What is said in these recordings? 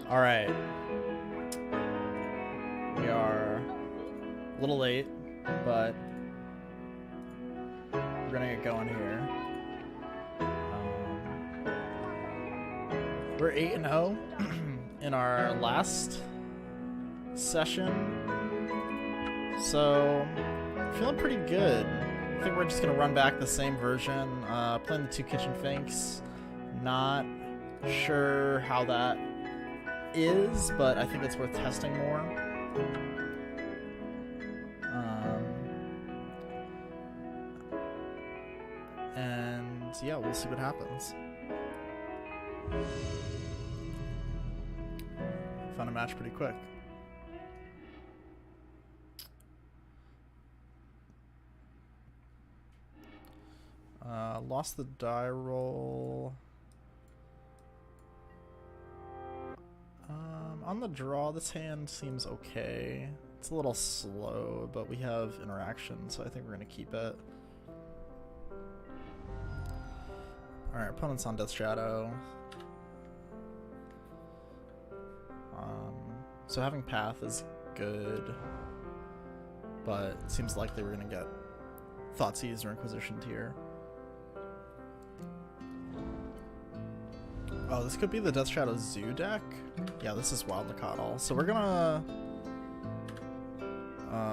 All right. We are a little late, but we're gonna get going here. We're 8-0 in our last session, so feeling pretty good. I think we're just gonna run back the same version, playing the 2 kitchen finks. Not sure how that is, but I think it's worth testing more. And yeah, we'll see what happens. Found a match pretty quick. Lost the die roll. On the draw, this hand seems okay. It's a little slow, but we have interaction, so I think we're gonna keep it. Alright, opponent's on Death Shadow. So having Path is good, but it seems likely we're gonna get Thoughtseize or Inquisition tier. Oh, this could be the Death Shadow Zoo deck? Yeah, this is Wild Nacatl. So we're gonna...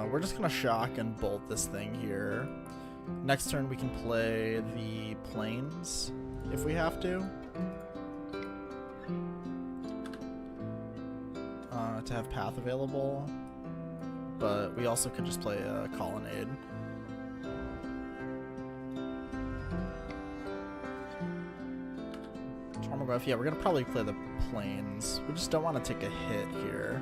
we're just gonna shock and bolt this thing here. Next turn we can play the Plains, if we have to. To have Path available. But we also could just play a Colonnade. Yeah, we're gonna probably play the Plains. We just don't want to take a hit here.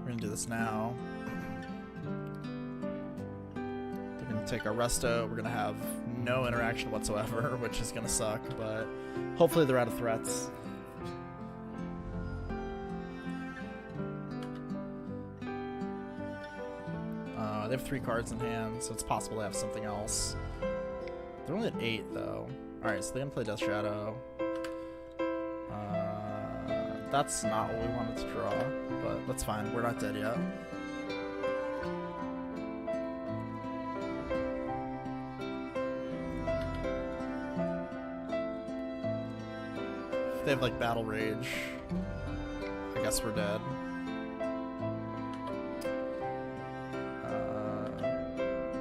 We're gonna do this now. We're gonna take our Resto. We're gonna have no interaction whatsoever, which is gonna suck, but hopefully they're out of threats. They have 3 cards in hand, so it's possible to have something else. They're only at 8, though. Alright, so they're gonna play Death Shadow. That's not what we wanted to draw, but that's fine. We're not dead yet. If they have, like, Battle Rage, I guess we're dead.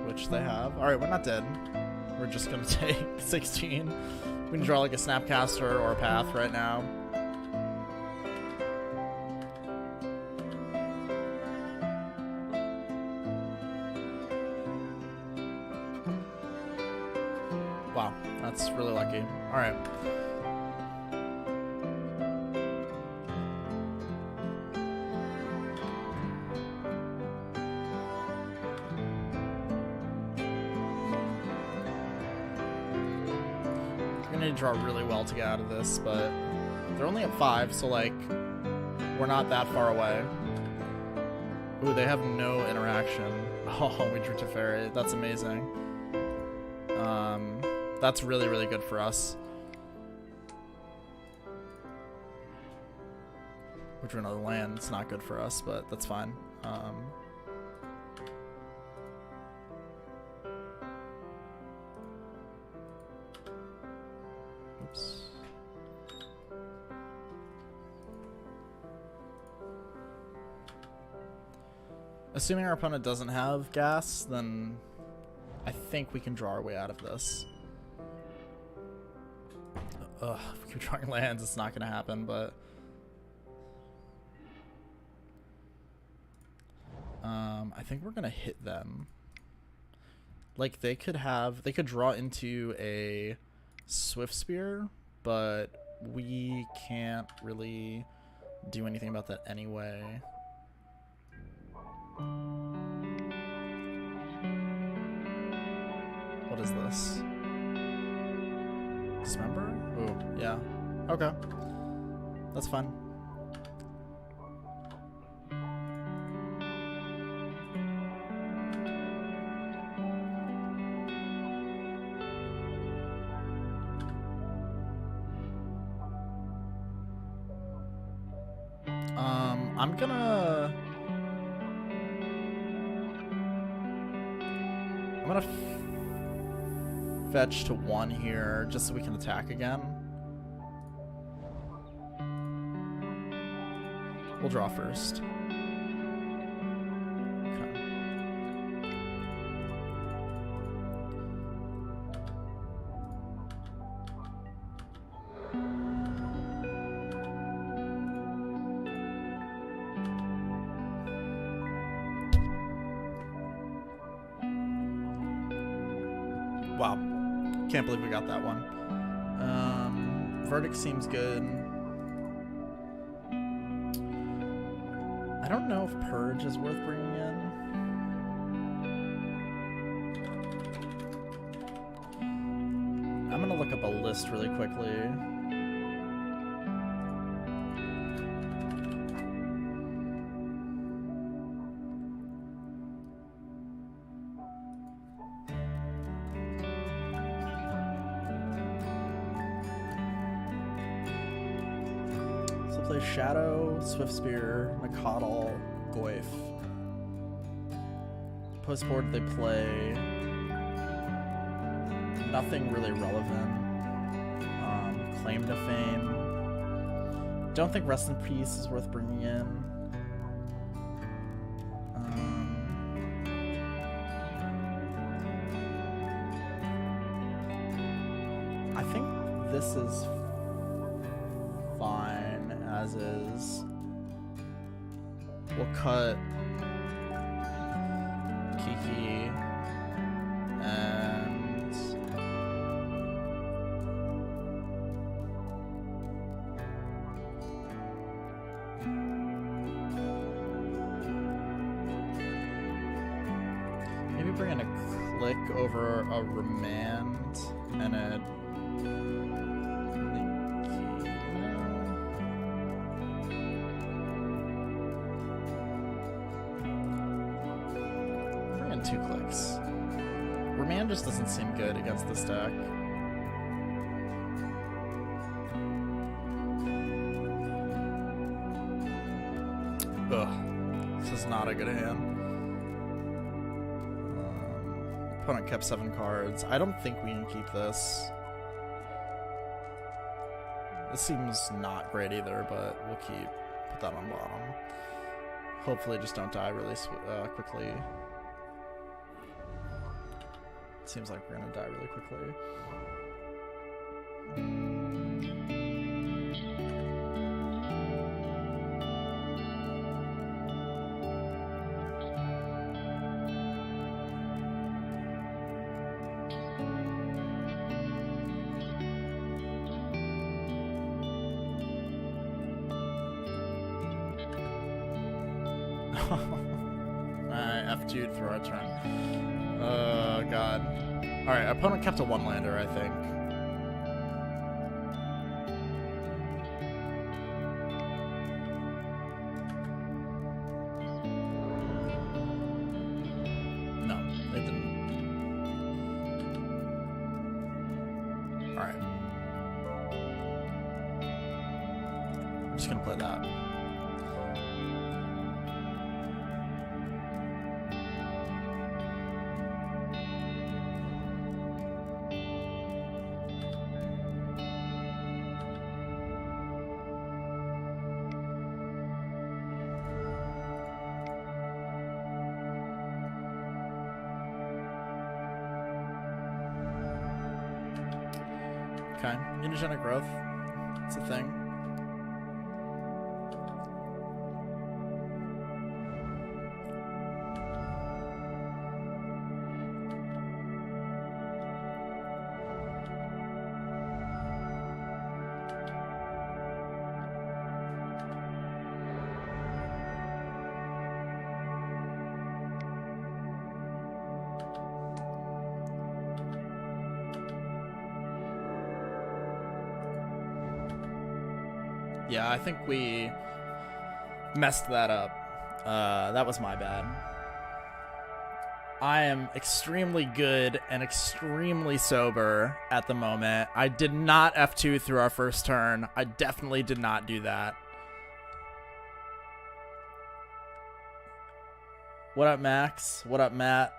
Which they have. Alright, we're not dead. We're just gonna take 16. We can draw like a Snapcaster or a Path right now. Wow, that's really lucky. Alright. To draw really well to get out of this, but they're only at 5, so like we're not that far away. Ooh, they have no interaction. Oh, we drew Teferi. That's amazing. That's really, really good for us. We drew another land. It's not good for us, but that's fine. Assuming our opponent doesn't have gas, then I think we can draw our way out of this. Ugh, if we keep drawing lands, it's not going to happen, but... I think we're going to hit them. Like, they could draw into a Swift Spear, but we can't really do anything about that anyway. What is this? Dismember? Ooh, yeah. Okay. That's fine. I'm gonna fetch to 1 here just so we can attack again. We'll draw first. Wow, can't believe we got that one. Verdict seems good. I don't know if Purge is worth bringing in. I'm gonna look up a list really quickly. Play Shadow, Swift Spear, Nacatl, Goyf. Post board they play nothing really relevant. Claim to Fame. Don't think Rest in Peace is worth bringing in. I think this is fine as is. We'll cut Kiki and maybe bring in a click over a Remand and a two clicks. Remand just doesn't seem good against this deck. Ugh. This is not a good hand. Opponent kept 7 cards. I don't think we can keep this. This seems not great either, but we'll put that on bottom. Hopefully just don't die really quickly. Seems like we're gonna die really quickly. Alright, F2'd through our turn. Oh, God. Alright, opponent kept a 1-lander, I think. No, they didn't. Alright. I'm just gonna play that. Okay, mutagenic growth. It's a thing. Yeah, I think we messed that up. That was my bad. I am extremely good and extremely sober at the moment. I did not F2 through our first turn. I definitely did not do that. What up, Max? What up, Matt?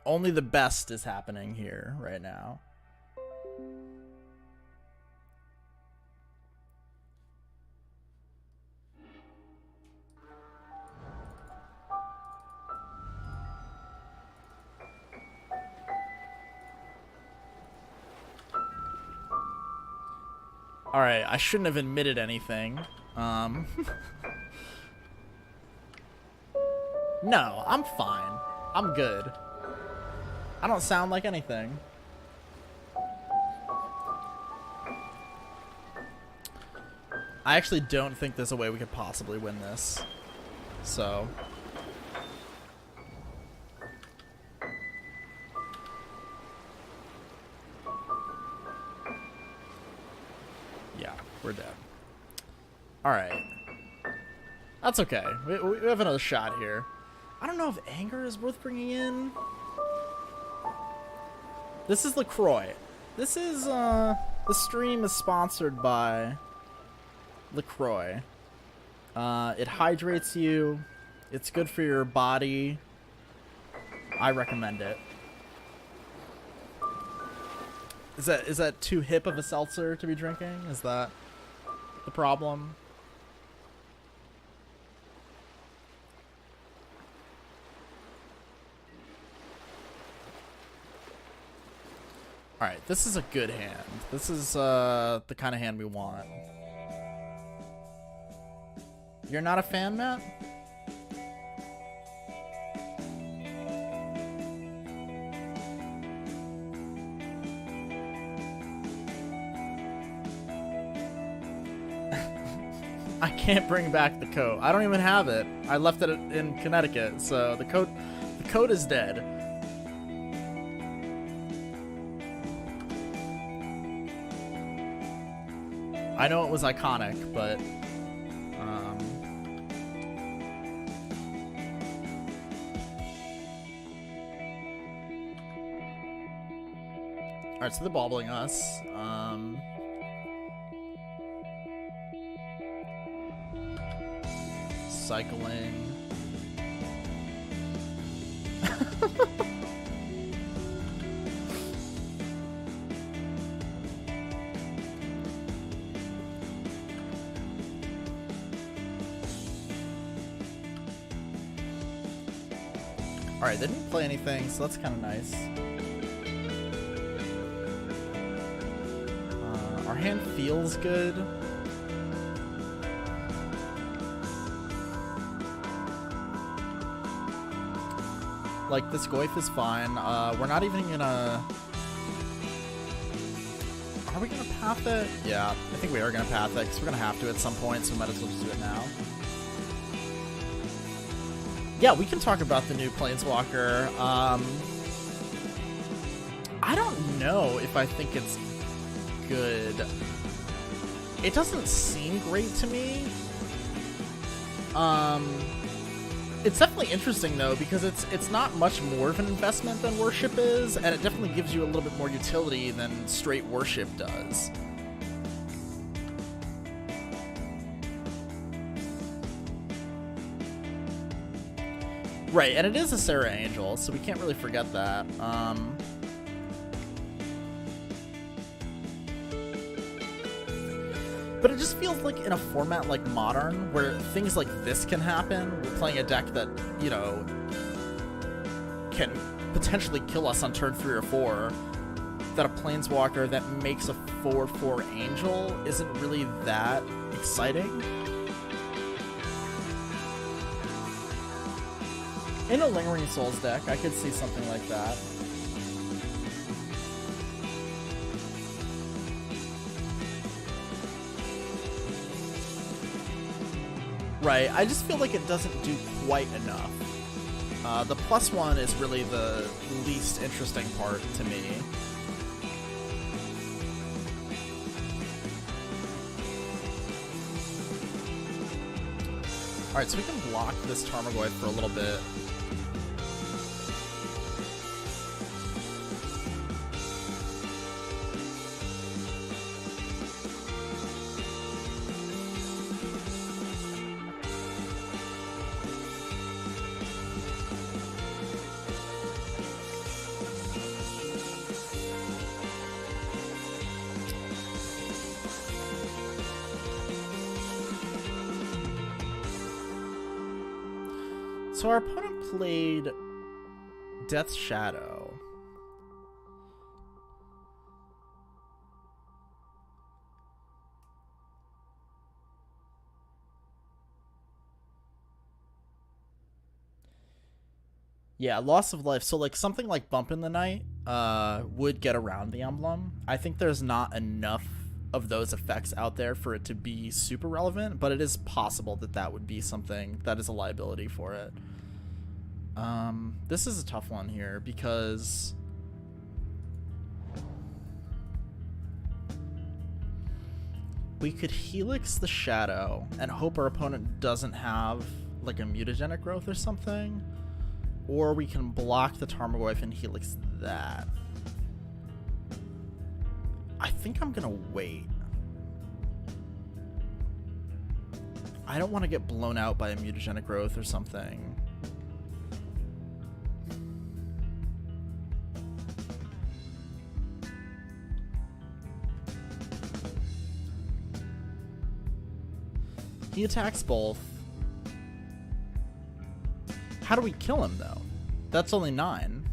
Only the best is happening here right now. Alright, I shouldn't have admitted anything. No, I'm fine. I'm good. I don't sound like anything. I actually don't think there's a way we could possibly win this. So... yeah, we're dead. Alright. That's okay. We have another shot here. I don't know if anger is worth bringing in. This is LaCroix. This is, the stream is sponsored by LaCroix. It hydrates you. It's good for your body. I recommend it. Is that too hip of a seltzer to be drinking? Is that the problem? Alright, this is a good hand. This is the kind of hand we want. You're not a fan, Matt? I can't bring back the coat. I don't even have it. I left it in Connecticut, so the coat is dead. I know it was iconic, but alright, so they're bobbling us. Cycling. Alright, they didn't play anything, so that's kind of nice. Our hand feels good. Like, this Goif is fine. We're not even gonna... Are we gonna path it? Yeah, I think we are gonna path it, because we're gonna have to at some point, so we might as well just do it now. Yeah, we can talk about the new Planeswalker. I don't know if I think it's good. It doesn't seem great to me. It's definitely interesting though, because it's not much more of an investment than Worship is, and it definitely gives you a little bit more utility than straight Worship does. Right, and it is a Sarah Angel, so we can't really forget that. But it just feels like in a format like Modern, where things like this can happen, we're playing a deck that, you know, can potentially kill us on turn 3 or 4, that a Planeswalker that makes a 4/4 Angel isn't really that exciting. In a Lingering Souls deck, I could see something like that. Right, I just feel like it doesn't do quite enough. The +1 is really the least interesting part to me. Alright, so we can block this Tarmogoyf for a little bit. So our opponent played Death's Shadow. Yeah, loss of life. So like something like Bump in the Night would get around the emblem. I think there's not enough of those effects out there for it to be super relevant, but it is possible that that would be something that is a liability for it. This is a tough one here because we could Helix the Shadow and hope our opponent doesn't have like a mutagenic growth or something, or we can block the Tarmogoyf and Helix that. I think I'm gonna wait. I don't want to get blown out by a mutagenic growth or something. He attacks both. How do we kill him, though? That's only 9.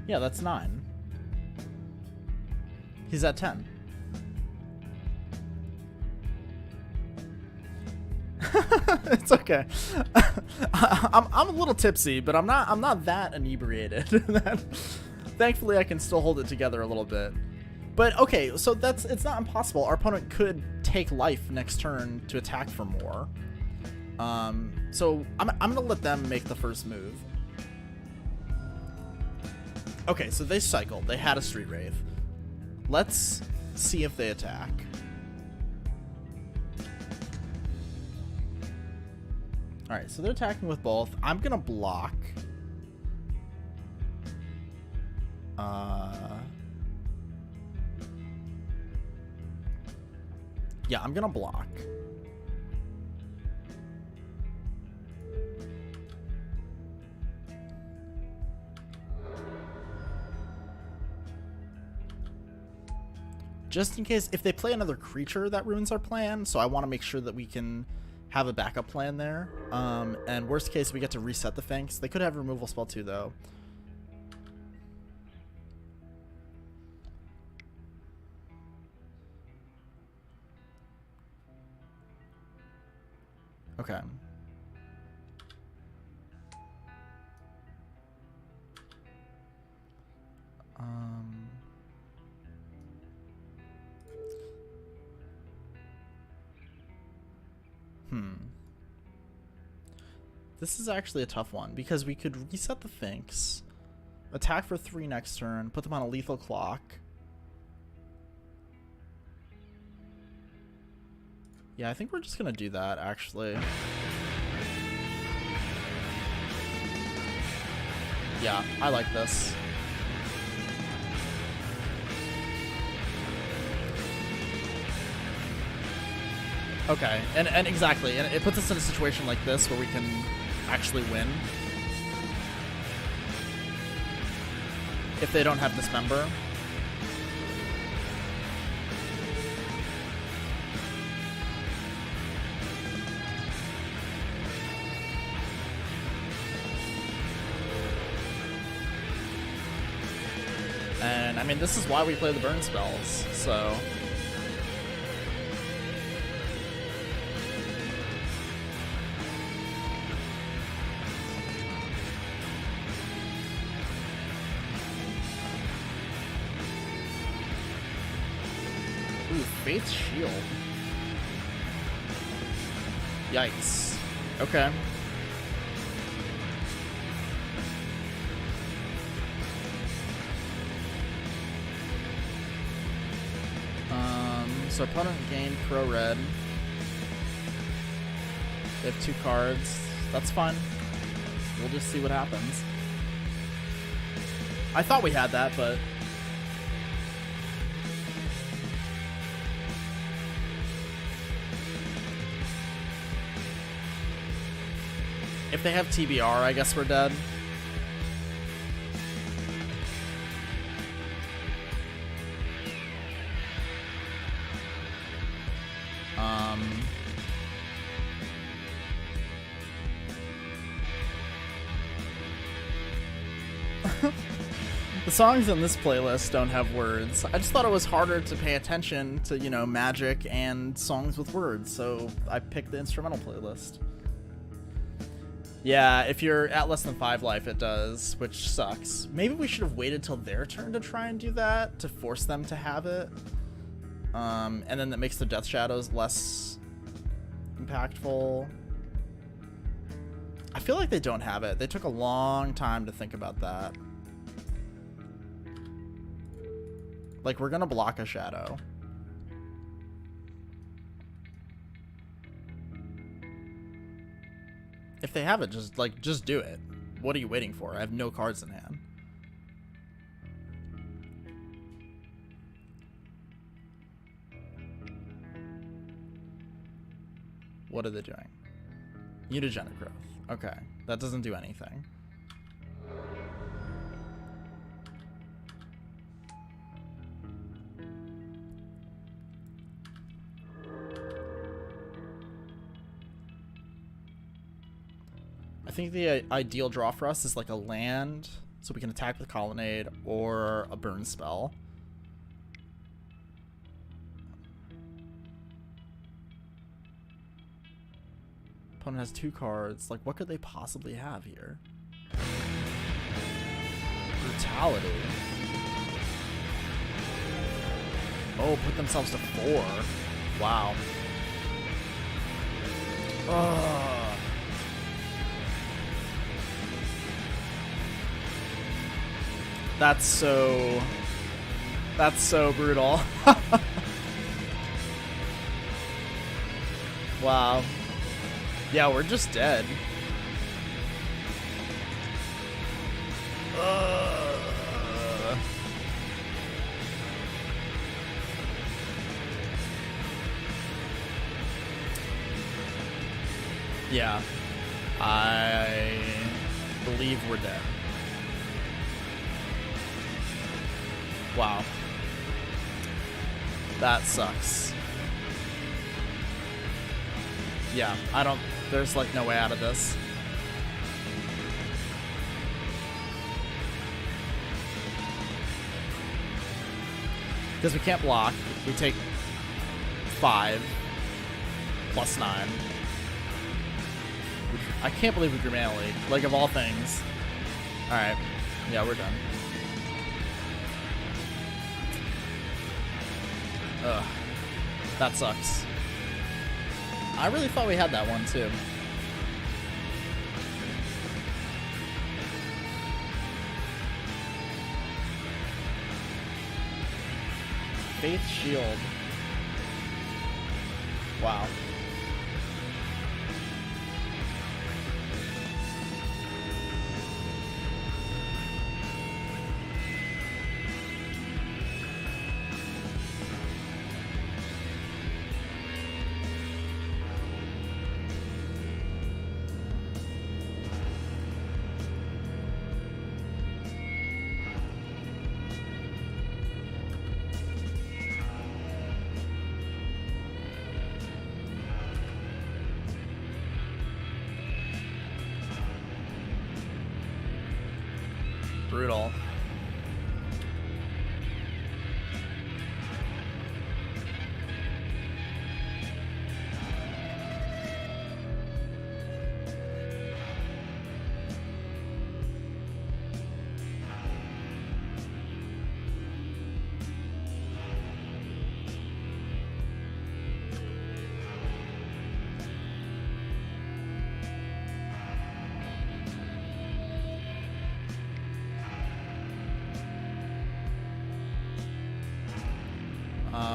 Yeah, that's 9. He's at 10. It's okay. I'm a little tipsy, but I'm not that inebriated. Thankfully, I can still hold it together a little bit. But okay, so it's not impossible. Our opponent could take life next turn to attack for more. So I'm gonna let them make the first move. Okay, so they cycled. They had a Street Wraith. Let's see if they attack. Alright, so they're attacking with both. I'm gonna block. Yeah, I'm gonna block. Just in case, if they play another creature, that ruins our plan, so I want to make sure that we can have a backup plan there. And worst case, we get to reset the Finks. They could have a removal spell too, though. Okay. This is actually a tough one because we could reset the Finks, attack for 3 next turn, put them on a lethal clock. Yeah, I think we're just gonna do that, actually. Yeah, I like this. Okay, and exactly, and it puts us in a situation like this where we can actually win. If they don't have Dismember. And I mean, this is why we play the burn spells, so. Ooh, Faith's Shield. Yikes. Okay. So opponent gained Pro Red. They have 2 cards. That's fine. We'll just see what happens. I thought we had that, but if they have TBR, I guess we're dead. The songs in this playlist don't have words. I just thought it was harder to pay attention to, you know, magic and songs with words, so I picked the instrumental playlist. Yeah, if you're at less than 5 life, it does, which sucks. Maybe we should have waited till their turn to try and do that, to force them to have it. And then that makes the death shadows less impactful. I feel like they don't have it. They took a long time to think about that. Like, we're gonna block a shadow. If they have it, just do it. What are you waiting for? I have no cards in hand. What are they doing? Mutagenic growth. Okay, that doesn't do anything. I think the ideal draw for us is like a land, so we can attack with Colonnade or a burn spell. Opponent has 2 cards. Like, what could they possibly have here? Brutality. Oh, put themselves to 4. Wow. Ugh. That's so brutal. Wow. Yeah, we're just dead. Yeah. I believe we're dead. Wow. That sucks. Yeah, there's like no way out of this. Because we can't block. We take 5 plus 9. I can't believe we drew Mana Leak. Like, of all things. Alright. Yeah, we're done. Ugh. That sucks. I really thought we had that one, too. Faith Shield. Wow. Brutal.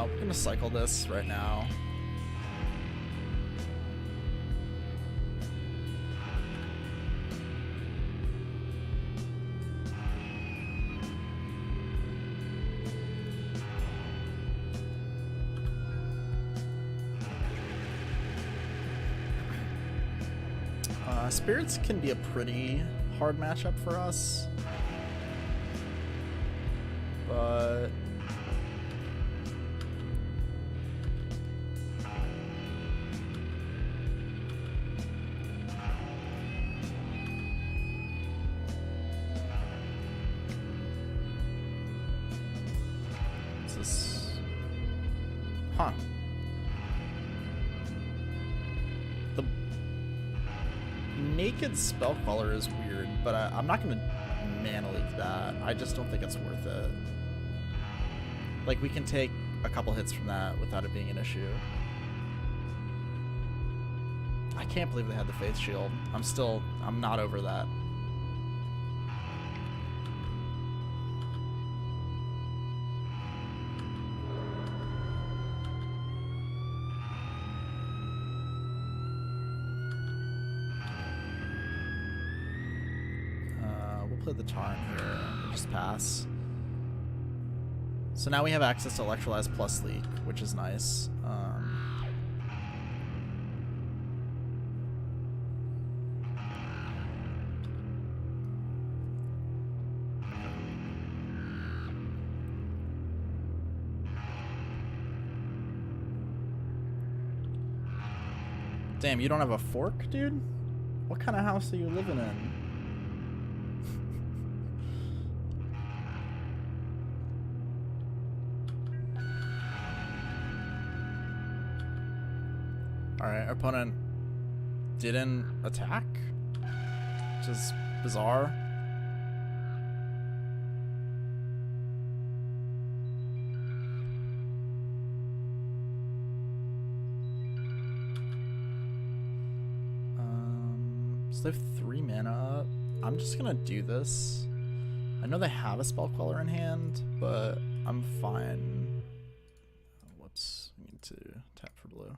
We're gonna cycle this right now. Spirits can be a pretty hard matchup for us, but The naked spell caller is weird, but I'm not gonna mana leak that. I just don't think it's worth it. Like, we can take a couple hits from that without it being an issue. I can't believe they had the Faith Shield. I'm not over that. We'll play the Tarn here. We'll just pass. So now we have access to Electrolyze plus Leak, which is nice. Damn, you don't have a fork, dude? What kind of house are you living in? Alright, our opponent didn't attack, which is bizarre. So they have 3 mana up. I'm just gonna do this. I know they have a spell queller in hand, but I'm fine. Whoops, we need to tap for blue.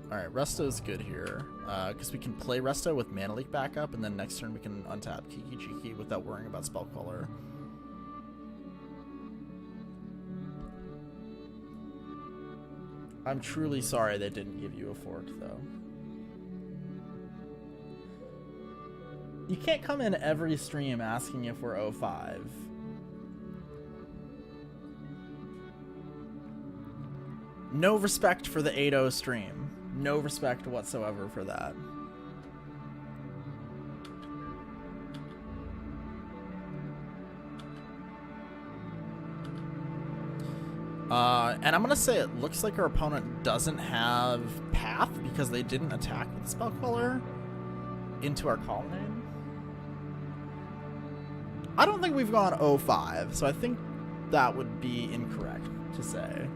Alright, Resto's good here, because we can play Resto with Mana Leak backup, and then next turn we can untap Kiki Kiki without worrying about Spell Queller. I'm truly sorry they didn't give you a fork, though. You can't come in every stream asking if we're 05. No respect for the 8-0 stream. No respect whatsoever for that. And I'm gonna say it looks like our opponent doesn't have Path because they didn't attack with the Spell Queller into our Colonnade. I don't think we've gone 05, so I think that would be incorrect to say.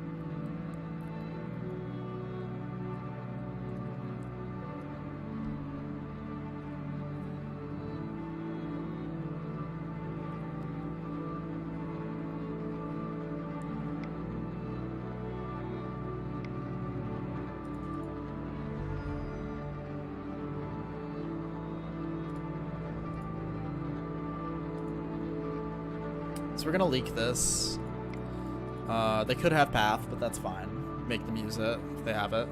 So we're gonna leak this. They could have Path, but that's fine. Make them use it if they have it.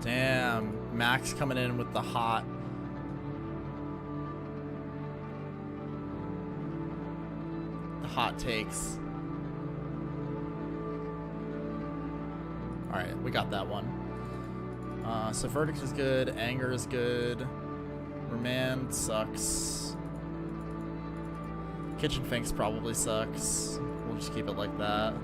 Damn, Max coming in with the hot. Hot takes. Alright, we got that one. So Verdict is good, Anger is good, Remand sucks, Kitchen Finks probably sucks. We'll just keep it like that.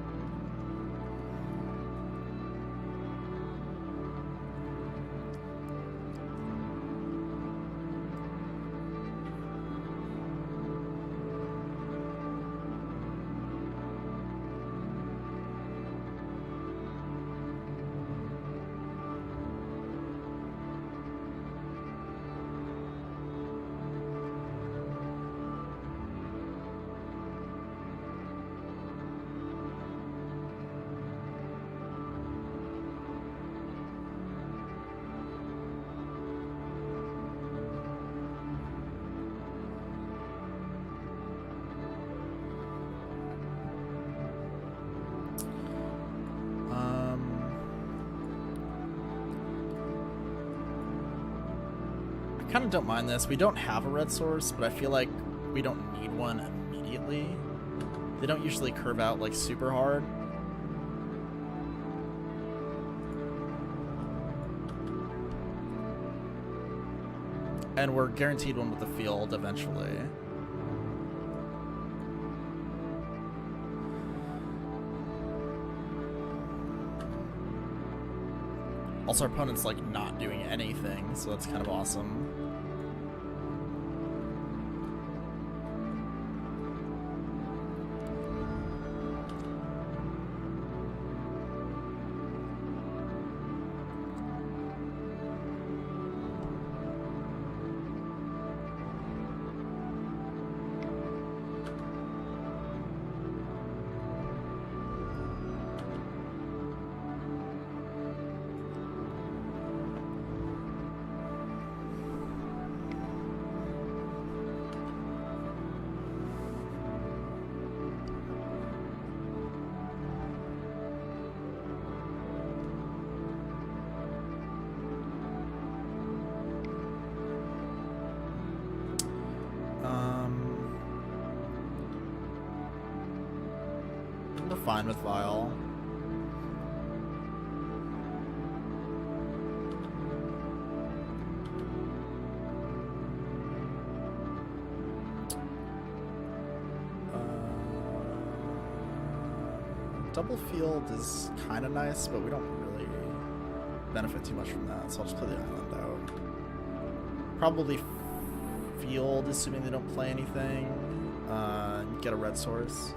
kind of don't mind this. We don't have a red source, but I feel like we don't need one immediately. They don't usually curve out like super hard. And we're guaranteed one with the field eventually. Also, our opponent's like not doing anything, so that's kind of awesome. We're fine with Vile. Double field is kind of nice, but we don't really benefit too much from that, so I'll just play the island out. Probably field, assuming they don't play anything. Get a red source.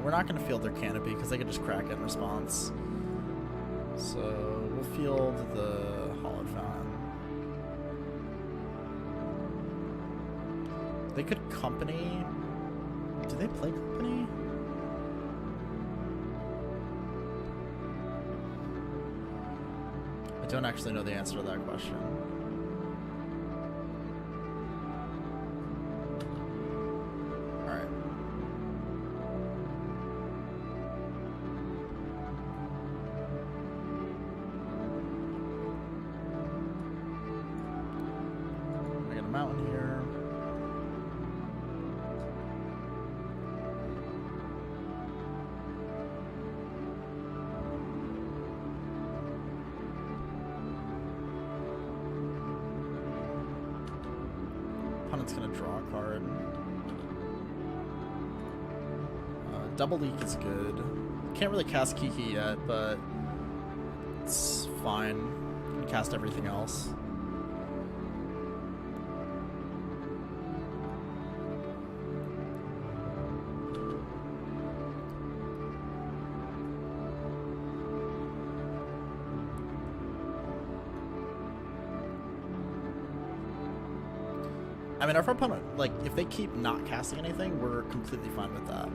We're not going to field their canopy because they could just crack it in response. So we'll field the Hollowed Fountain. They could company. Do they play company? I don't actually know the answer to that question. Mountain here. Opponent's gonna draw a card. Double leak is good. Can't really cast Kiki yet, but it's fine. Can cast everything else. I mean, our opponent, like, if they keep not casting anything, we're completely fine with that.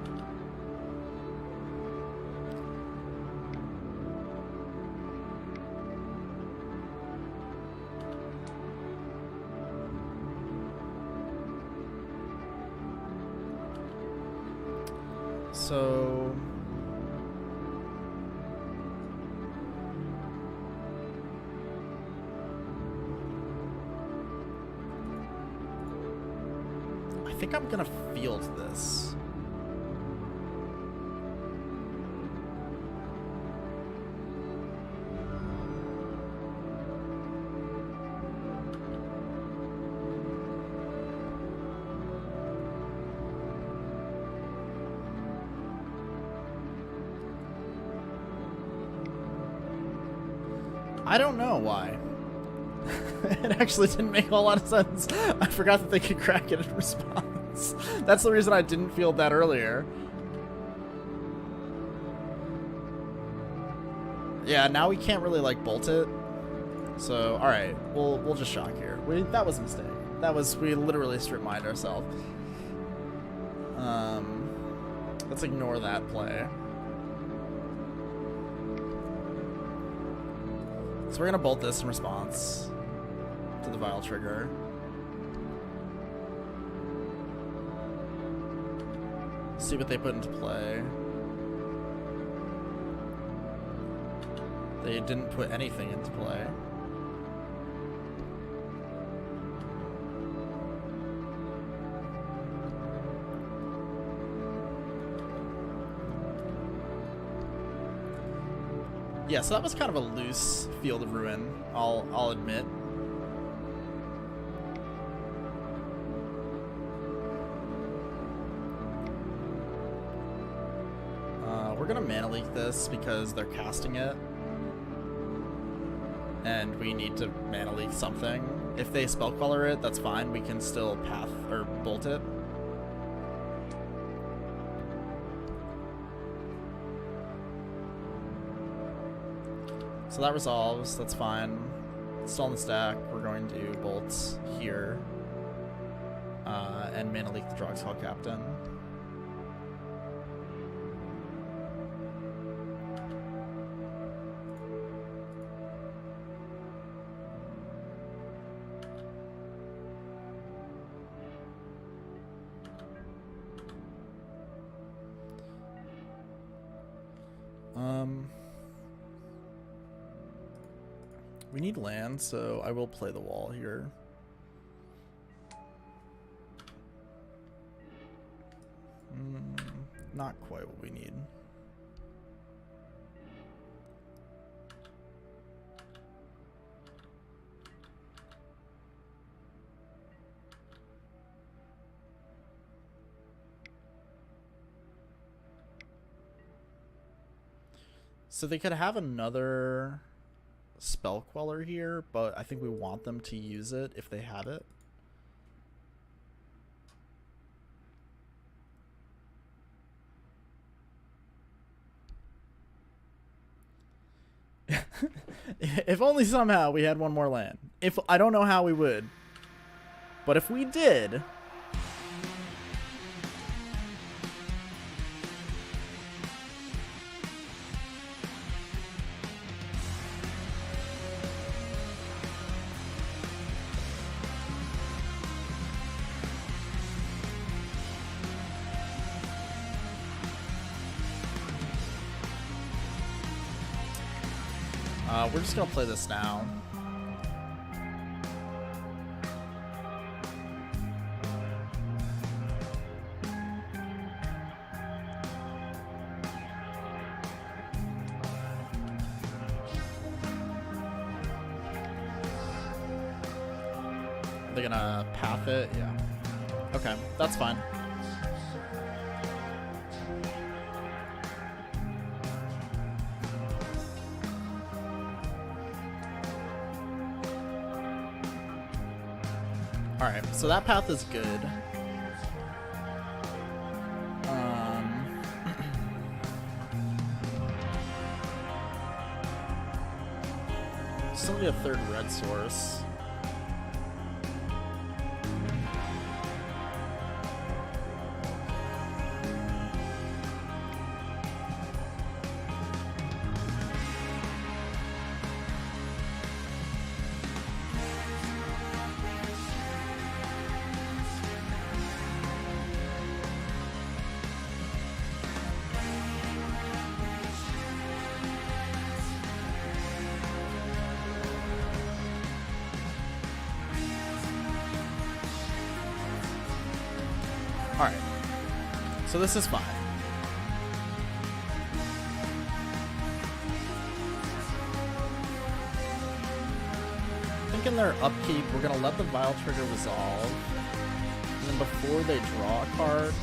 So... I think I'm gonna field this. I don't know why. It actually didn't make a whole lot of sense. I forgot that they could crack it in response. That's the reason I didn't field that earlier. Yeah, now we can't really like bolt it. So, all right, we'll just shock here. That was a mistake. We literally strip mined ourselves. Let's ignore that play. So we're gonna bolt this in response to the Vile trigger. See what they put into play. They didn't put anything into play. Yeah, so that was kind of a loose Field of Ruin, I'll admit. We're gonna mana leak this because they're casting it. And we need to mana leak something. If they spell queller it, that's fine. We can still path or bolt it. So that resolves, that's fine. Still on the stack, we're going to bolt here. And mana leak the Drog's-Claw Captain. We need land, so I will play the wall here. Not quite what we need. So they could have another spell queller here, but I think we want them to use it if they have it. If only somehow we had one more land. If I don't know how we would, but if we did, we're just gonna play this now. They're gonna path it, yeah. Okay, that's fine. Alright, so that path is good. Still need a third red source. Alright, so this is fine. I think in their upkeep, we're going to let the Vile trigger resolve. And then before they draw a card,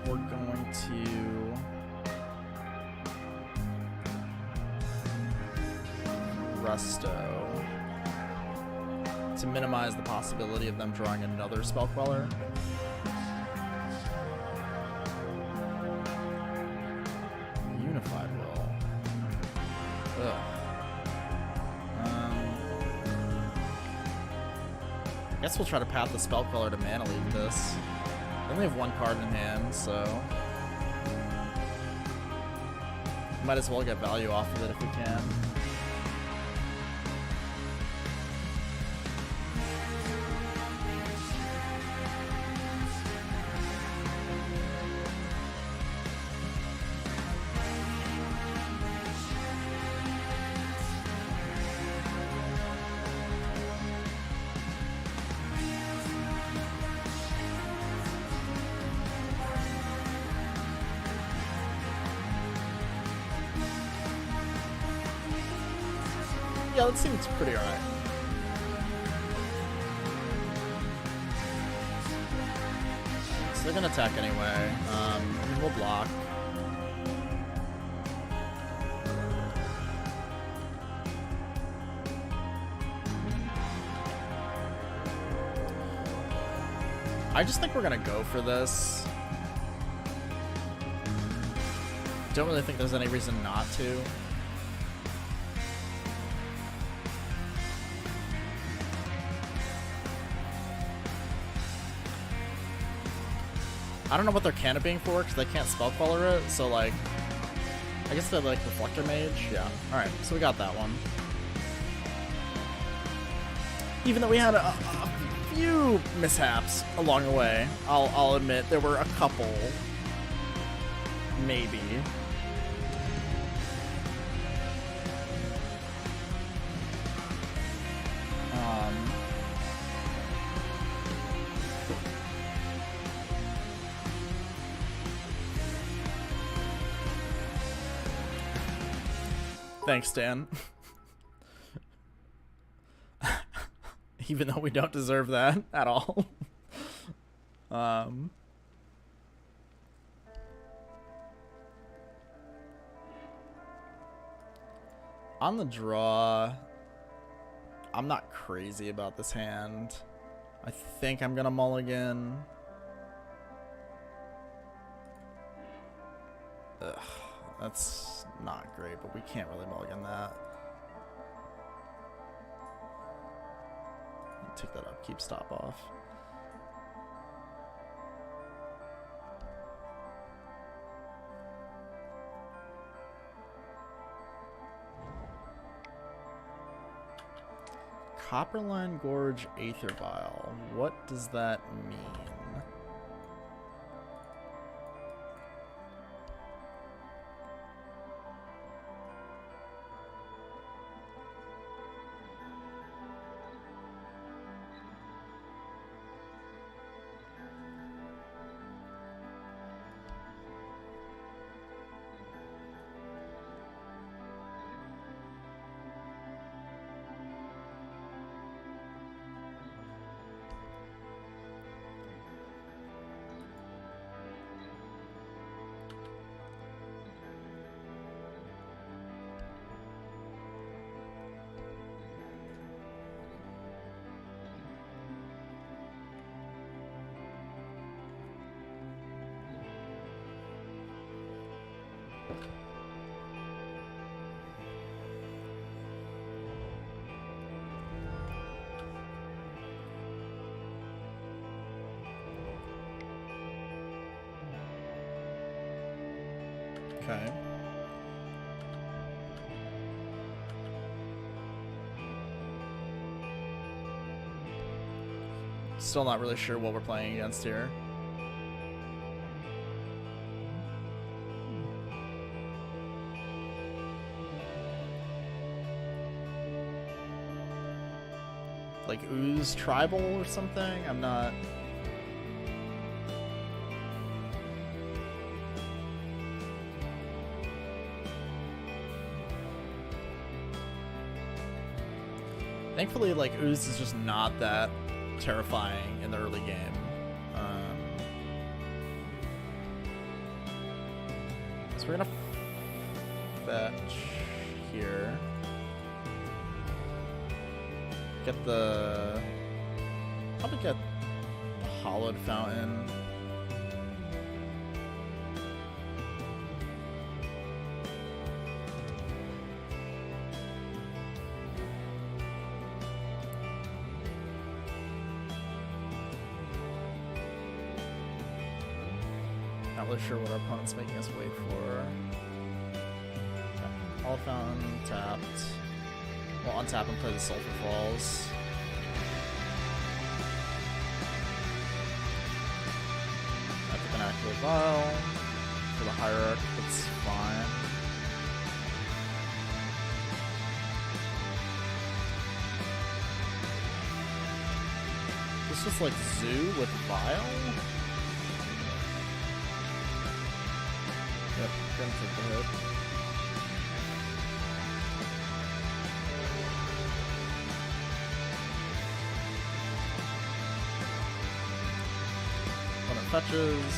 we're going to Rusto to minimize the possibility of them drawing another spell queller. Unified will. Ugh. I guess we'll try to path the spell queller to mana leak this. Then only have one card in hand, so might as well get value off of it if we can. Yeah, that seems pretty alright. So they're gonna attack anyway. I mean, we'll block. I just think we're gonna go for this. Don't really think there's any reason not to. I don't know what they're canopying for because they can't spell color it, so like, I guess they're like Reflector Mage. Yeah. Alright, so we got that one. Even though we had a few mishaps along the way, I'll admit there were a couple. Maybe. Thanks, Dan. Even though we don't deserve that at all. On the draw, I'm not crazy about this hand. I think I'm gonna mulligan. Ugh, that's not great, but we can't really mulligan that. Take that up, keep stop off. Copperline Gorge Aether Vial. What does that mean? Okay. Still not really sure what we're playing against here. Like Ooze Tribal or something? I'm not... Thankfully, like, Ooze is just not that terrifying in the early game. So we're gonna fetch here. Get the... Probably get the Hollowed Fountain. not really sure what our opponent's making us wait for. Okay. All found tapped. We'll untap and play the Sulphur Falls. I think an activate Vial for the Hierarch, it's fine. It's just like Zoo with Vial? Yep, gonna take the hit. When it fetches.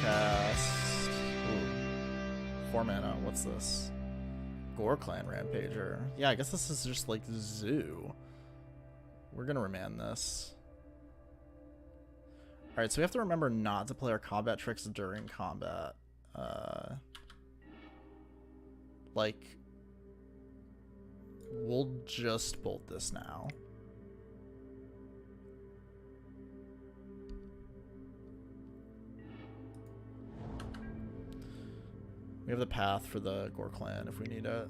Cast. Ooh. 4 mana, what's this? Gore Clan Rampager. Yeah, I guess this is just like Zoo. We're gonna remand this. Alright, so we have to remember not to play our combat tricks during combat. Like, we'll just bolt this now. We have the path for the Gore Clan if we need it.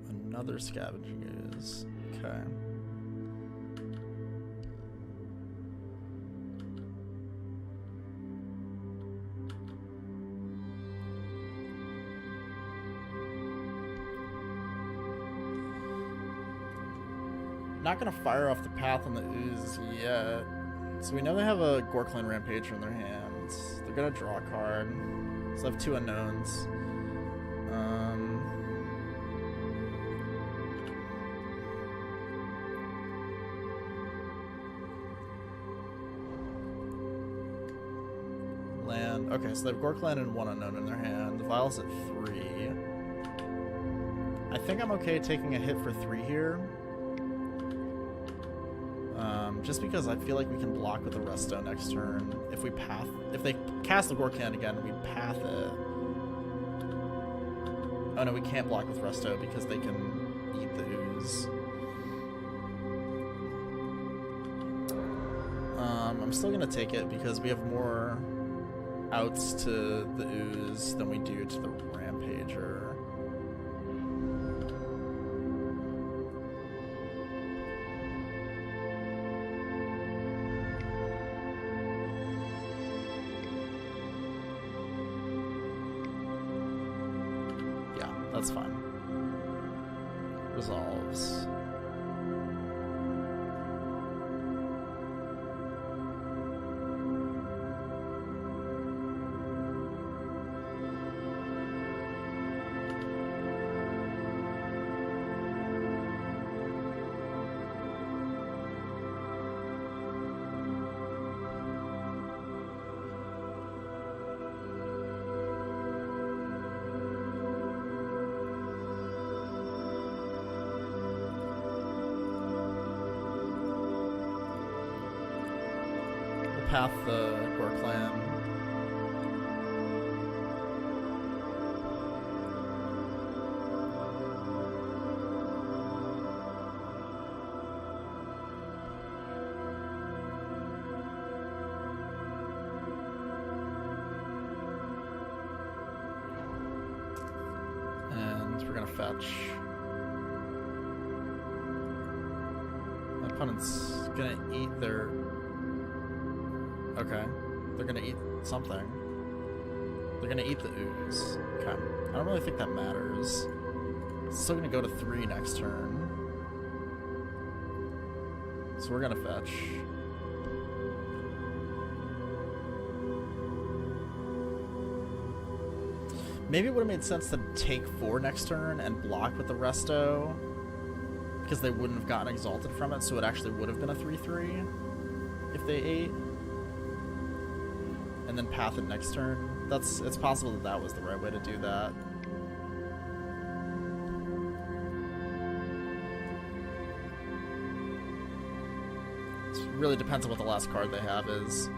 Another Scavenging Ooze. Okay. Not gonna fire off the path on the Ooze yet. So we know they have a Gore Clan Rampager in their hands. They're gonna draw a card. So I have 2 unknowns. Land. Okay, so they have Gore Clan and 1 unknown in their hand. The Vial's at 3. I think I'm okay taking a hit for 3 here. Just because I feel like we can block with the Resto next turn. If they cast the Gore Clan again, we path it. Oh no, we can't block with Resto because they can eat the Ooze. I'm still gonna take it because we have more outs to the Ooze than we do to the Rampager. That's fine. Resolves. Path the Gore Clan. And we're gonna fetch. My opponent's gonna eat their... Okay, they're gonna eat something. They're gonna eat the Ooze. Okay, I don't really think that matters. It's still gonna go to 3 next turn. So we're gonna fetch. Maybe it would have made sense to take 4 next turn and block with the Resto, because they wouldn't have gotten exalted from it, so it actually would have been a 3/3 if they ate. And then path it next turn. It's possible that that was the right way to do that. It really depends on what the last card they have is.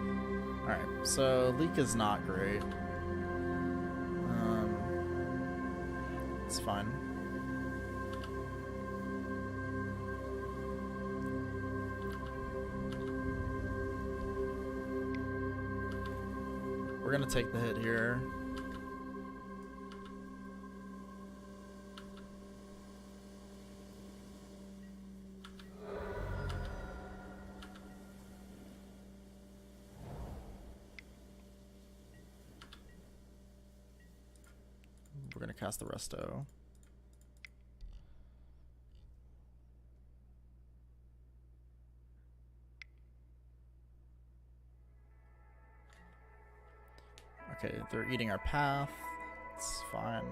Alright, so Leak is not great. It's fine. We're gonna take the hit here. We're gonna cast the resto. Okay, they're eating our path. It's fine.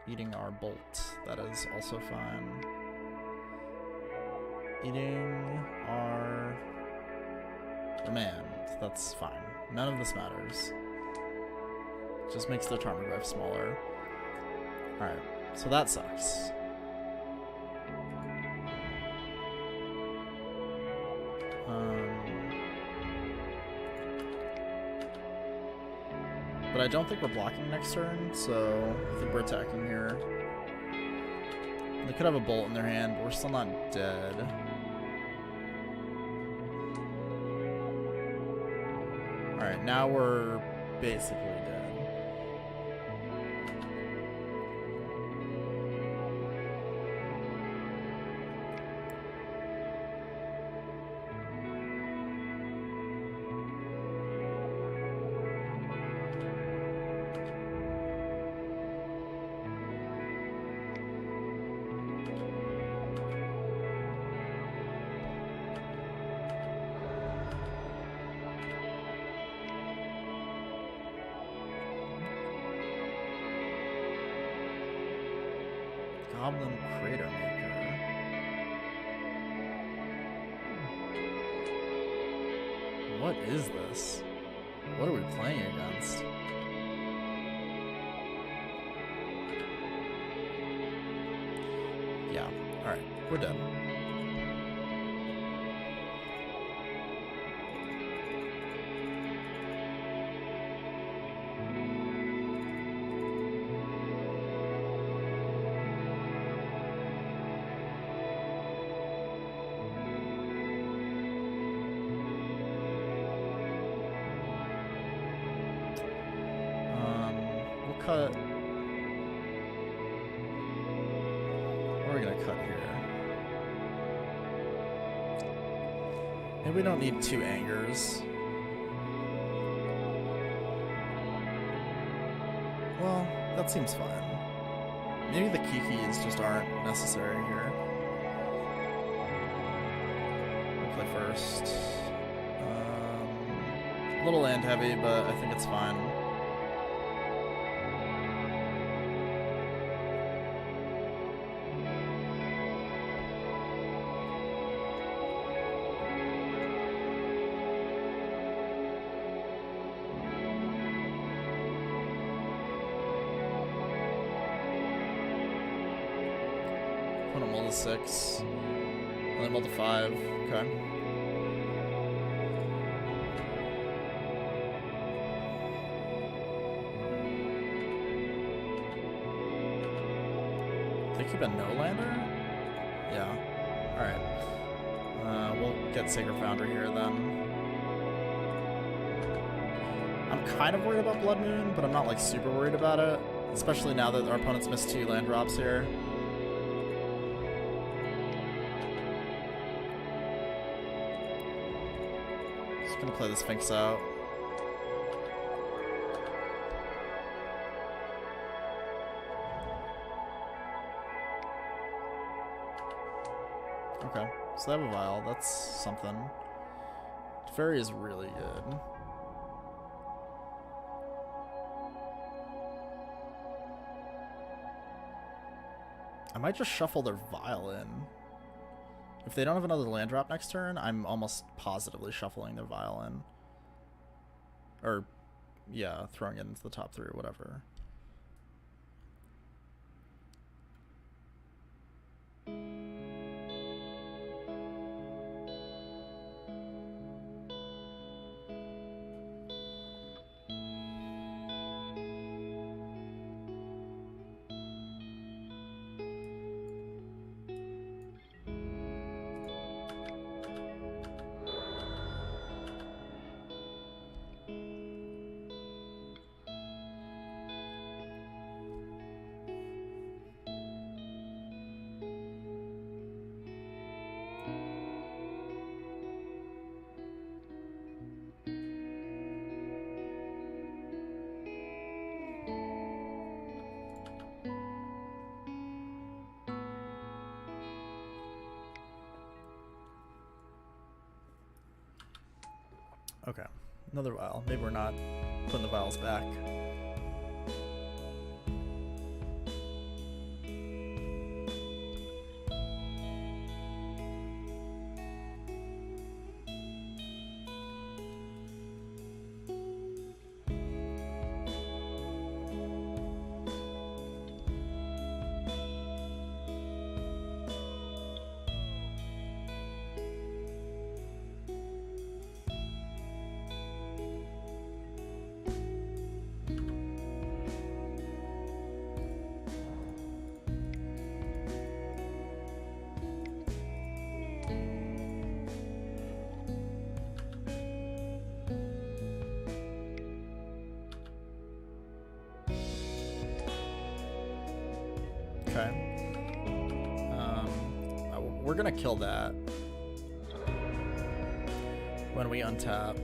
Eating our bolt. That is also fine. Eating our remand. That's fine. None of this matters. Just makes their tarmogoyf smaller. Alright, so that sucks. But I don't think we're blocking next turn, so I think we're attacking here. They could have a bolt in their hand, but we're still not dead. Alright, now we're basically dead. Goblin Crater Maker. What is this? What are we playing against? Yeah, alright, we're done. Cut. What are we gonna cut here? Maybe we don't need 2 angers. Well, that seems fine. Maybe the Kikis just aren't necessary here. We'll play first. A little land heavy, but I think it's fine. Put them all to 6. And then all to 5. Okay. They keep a no-lander? Yeah. Alright. We'll get Sacred Foundry here then. I'm kind of worried about Blood Moon, but I'm not like super worried about it. Especially now that our opponents missed 2 land drops here. Just gonna play the Sphinx out. Okay, so they have a Vial. That's something. Fairy is really good. I might just shuffle their Vial in. If they don't have another land drop next turn, I'm almost positively shuffling their Vial in. Or, yeah, throwing it into the top 3 or whatever. Okay, another vial. Maybe we're not putting the vials back. Okay. We're gonna kill that when we untap.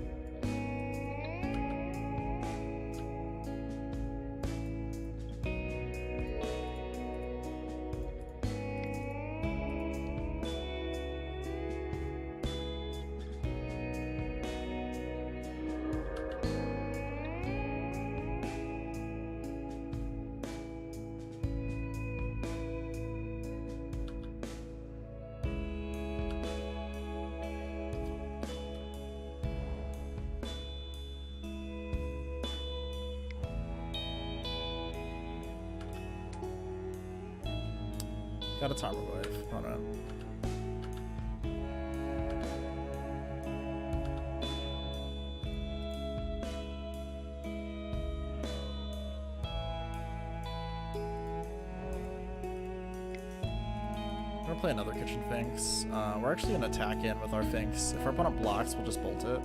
Got a timer wave. Hold on. We're gonna play another kitchen Finks. We're actually gonna attack in with our Finks. If our opponent blocks, we'll just bolt it.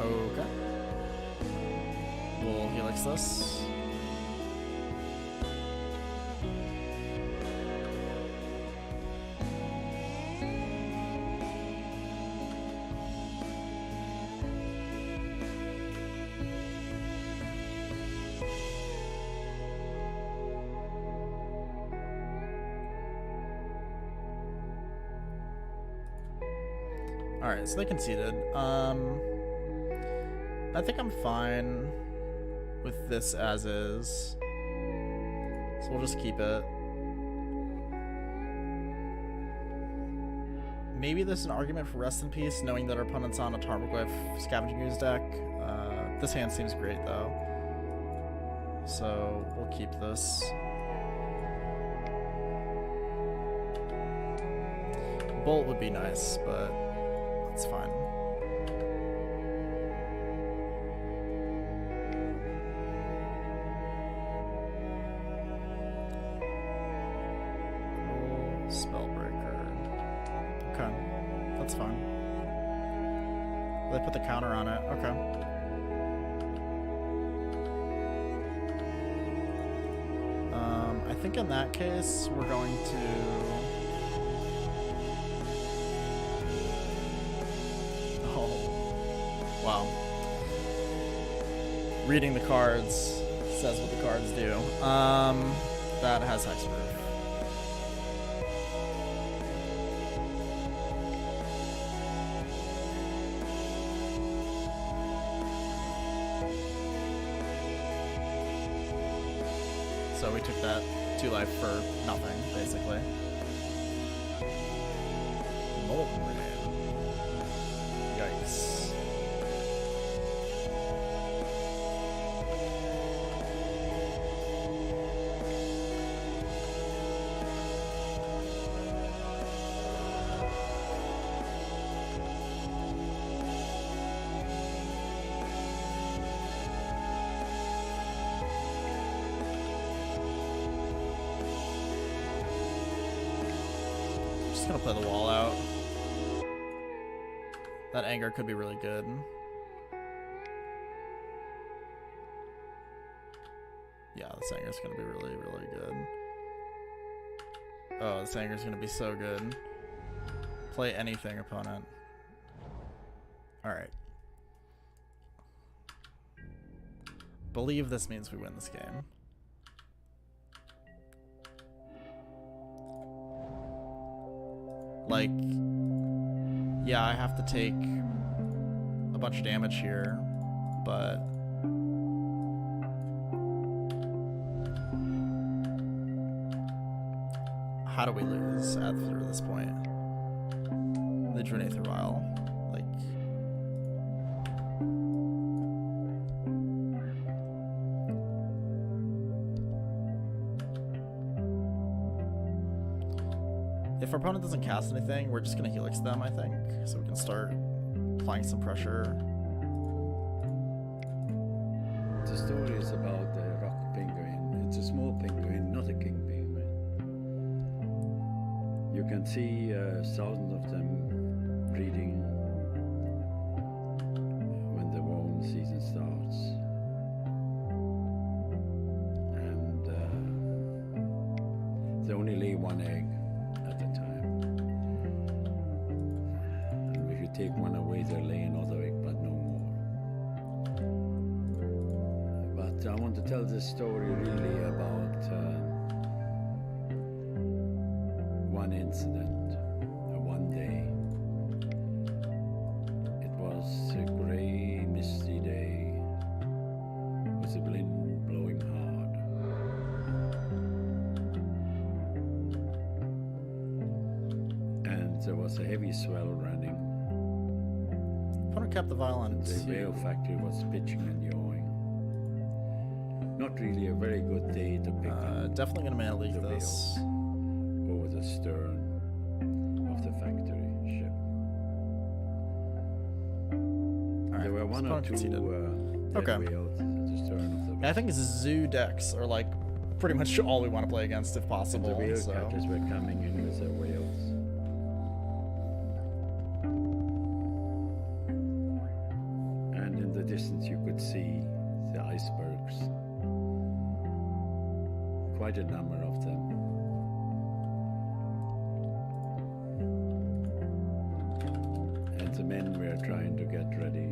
Okay. We'll helix this. Alright, so they conceded. I think I'm fine with this as is. So we'll just keep it. Maybe there's an argument for Rest in Peace, knowing that our opponent's on a Tarmogoyf Scavenging Ooze deck. This hand seems great, though. So we'll keep this. Bolt would be nice, but that's fine. That's fine. They put the counter on it. Okay. I think in that case, we're going to... Oh. Wow. Reading the cards says what the cards do. That has hexproof. So we took that 2 life for nothing, basically. Molten Rain. gonna play the wall out. That anger could be really good. Yeah, this anger's gonna be really, really good. Oh, this anger's gonna be so good. Play anything, opponent. Alright. Believe this means we win this game. Like, yeah, I have to take a bunch of damage here, but how do we lose through this point? They drew an Aether Vial. Like, if our opponent doesn't cast anything, we're just gonna Helix them, I think, so we can start applying some pressure. The story is about the rock penguin. It's a small penguin, not a king penguin. You can see thousands of them breeding when the warm season starts. And they only lay one egg at a time. And if you take one away, they lay another egg, but no more. But I want to tell this story really about one incident, one day. It was a grey, misty day with the wind blowing hard. And there was a heavy swell running. Opponent kept the vial on The whale factory was pitching and yawing. Not really a very good day to pick up definitely gonna mana leak the this. whales over the stern of the factory ship. Alright, There were one or two dead Okay. whales at the stern of the I think zoo decks are like pretty much all we want to play against if and possible. the whale So. catchers were coming in with their whales. And in the distance you could see the icebergs. Quite a number of them. And the men were trying to get ready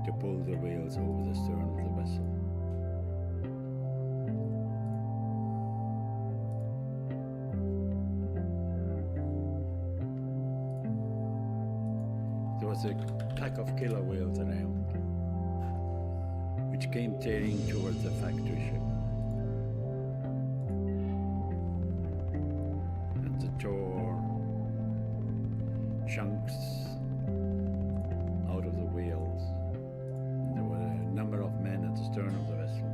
to pull the whales over the stern of the vessel. There was a pack of killer whales around, which came tearing towards the factory ship. And they tore chunks out of the whales. And there were a number of men at the stern of the vessel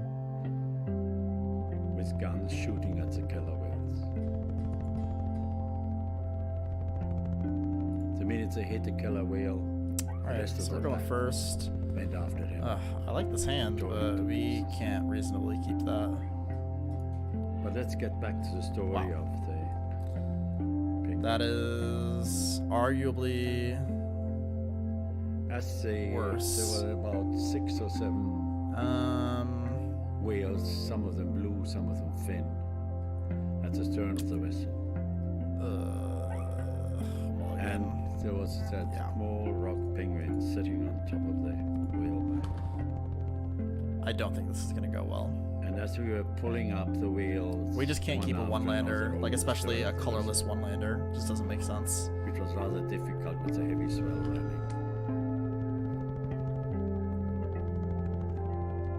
with guns shooting at the killer whales. The minute they hit the killer whale, the Alright, rest of so the we're going pack first. went after him. I like this hand, but we can't reasonably keep that. But let's get back to the story Wow. of the penguin. That is arguably As they, worse. there were about 6 or 7 whales, some of them blue, some of them fin, at the stern of the vessel. And there was that small rock penguin sitting on top of the whale. I don't think this is gonna go well. And as we were pulling up the whales, We just can't keep a after one-lander, another like over the especially stern a of the colorless one-lander. Just doesn't make sense. vessel, which was rather difficult with the heavy swell running.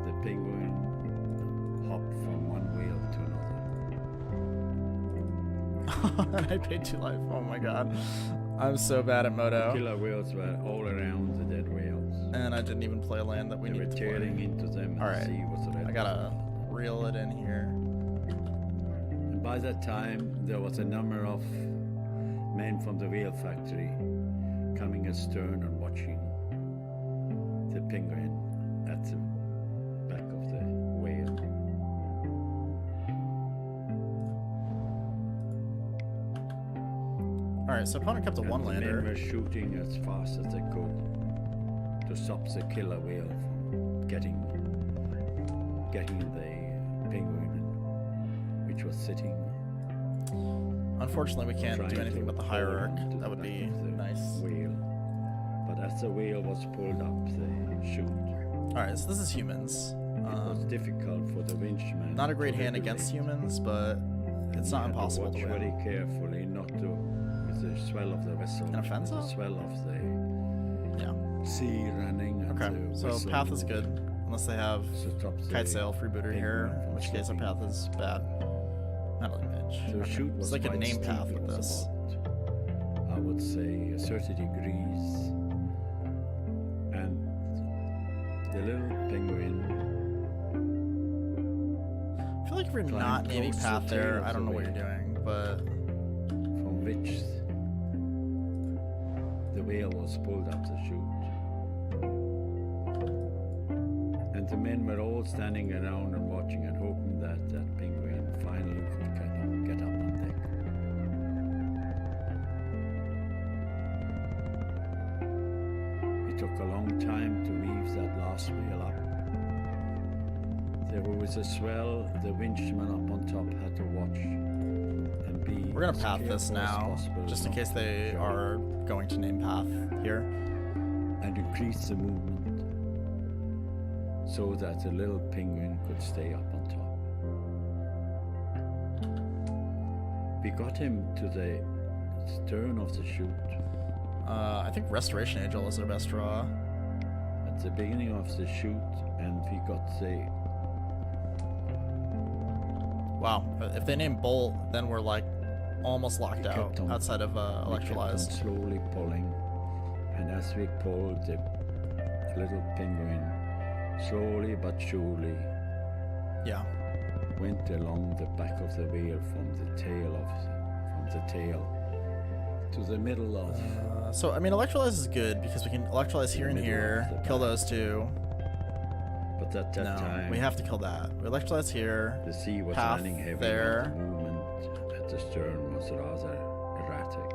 The penguin hopped from one whale to another. I paid 2 life. Oh my god. I'm so bad at Moto. Killer whales were all around the dead whales. And I didn't even play a land that we They were need to tearing play. into them and Alright. see what's the I gotta reel it in here. And by that time, there was a number of men from the whale factory coming astern and watching the penguin at the back of the whale. Alright, so opponent kept a And one the men lander. were shooting as fast as they could to stop the killer whale from getting the penguin, which was sitting. Unfortunately, we can't do trying anything to about the hold hierarch. on to That the would back be of the nice. whale. But as the whale was pulled up, they shoot. Alright, so this is humans. It was difficult for the winchman. Not a great to hand against regulate. humans, but it's not impossible to watch win. very carefully not to, with the swell of the vessel, An offensive? the swell of the Yeah. sea running. And Okay, the so vessel path is good. Unless they have stops the kite sail freebooter here, penguin in which case our slipping. path is bad. Metal image. The Okay. shoot was It's like a quite name steep. path It with was this. about, I would say 30 degrees. And the little penguin, I feel like if you're Climb not naming close path to there, tail I of don't the know what you're whale. doing, but from which the whale was pulled up the chute. And the men were all standing around and watching and hoping that that penguin finally could get up on deck. It took a long time to weave that last whale up. There was a swell, the winchman up on top had to watch and be we're gonna as path this careful as now, possible just in not case they to are going to name path here. and increase the movement so that the little penguin could stay up on top. We got him to the stern of the chute I think Restoration Angel is their best draw. at the beginning of the chute, and we got the Wow, if they name Bolt, then we're like almost locked We out kept on- outside of we kept on Electrolyzed. slowly pulling, and as we pulled, the little penguin slowly but surely Yeah. went along the back of the whale from the tail to the middle of So, I mean, Electrolyze is good because we can Electrolyze here and middle here, of the kill back. those two. but at that No, time we have to kill that. We Electrolyze here. the sea was path running heavy there. and the movement at the stern was rather erratic.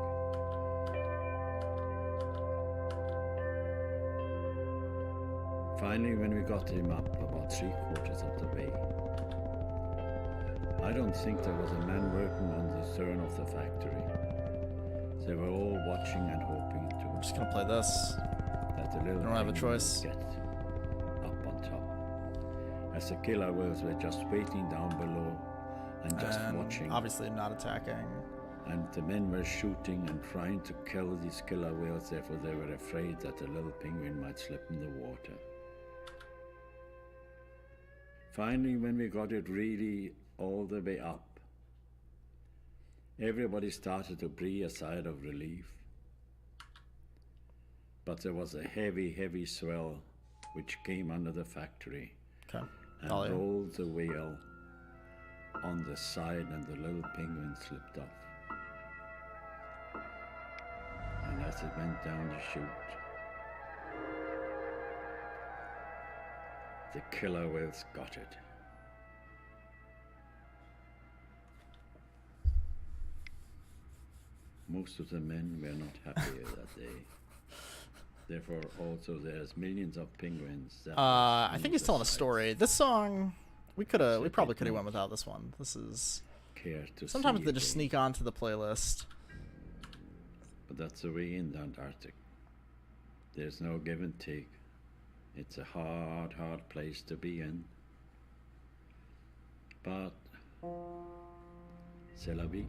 Finally, when we got him up about 3/4 of the way, I don't think there was a man working on the stern of the factory. They were all watching and hoping I'm to just gonna play this. that the little I don't have a penguin choice. would get up on top. As the killer whales were just waiting down below and just And watching. obviously not attacking. And the men were shooting and trying to kill these killer whales, therefore they were afraid that the little penguin might slip in the water. Finally, when we got it really all the way up, everybody started to breathe a sigh of relief. But there was a heavy, heavy swell which came under the factory Okay. and Follow. rolled the whale on the side, and the little penguin slipped off. And as it went down the chute, the killer whales got it. Most of the men were not happy that day. Therefore, also there's millions of penguins. That I think he's telling a story. This song, we probably could have went without this one. This is care to sometimes see they just again. sneak onto the playlist. But that's the way in the Antarctic. There's no give and take. It's a hard, hard place to be in. But c'est la vie.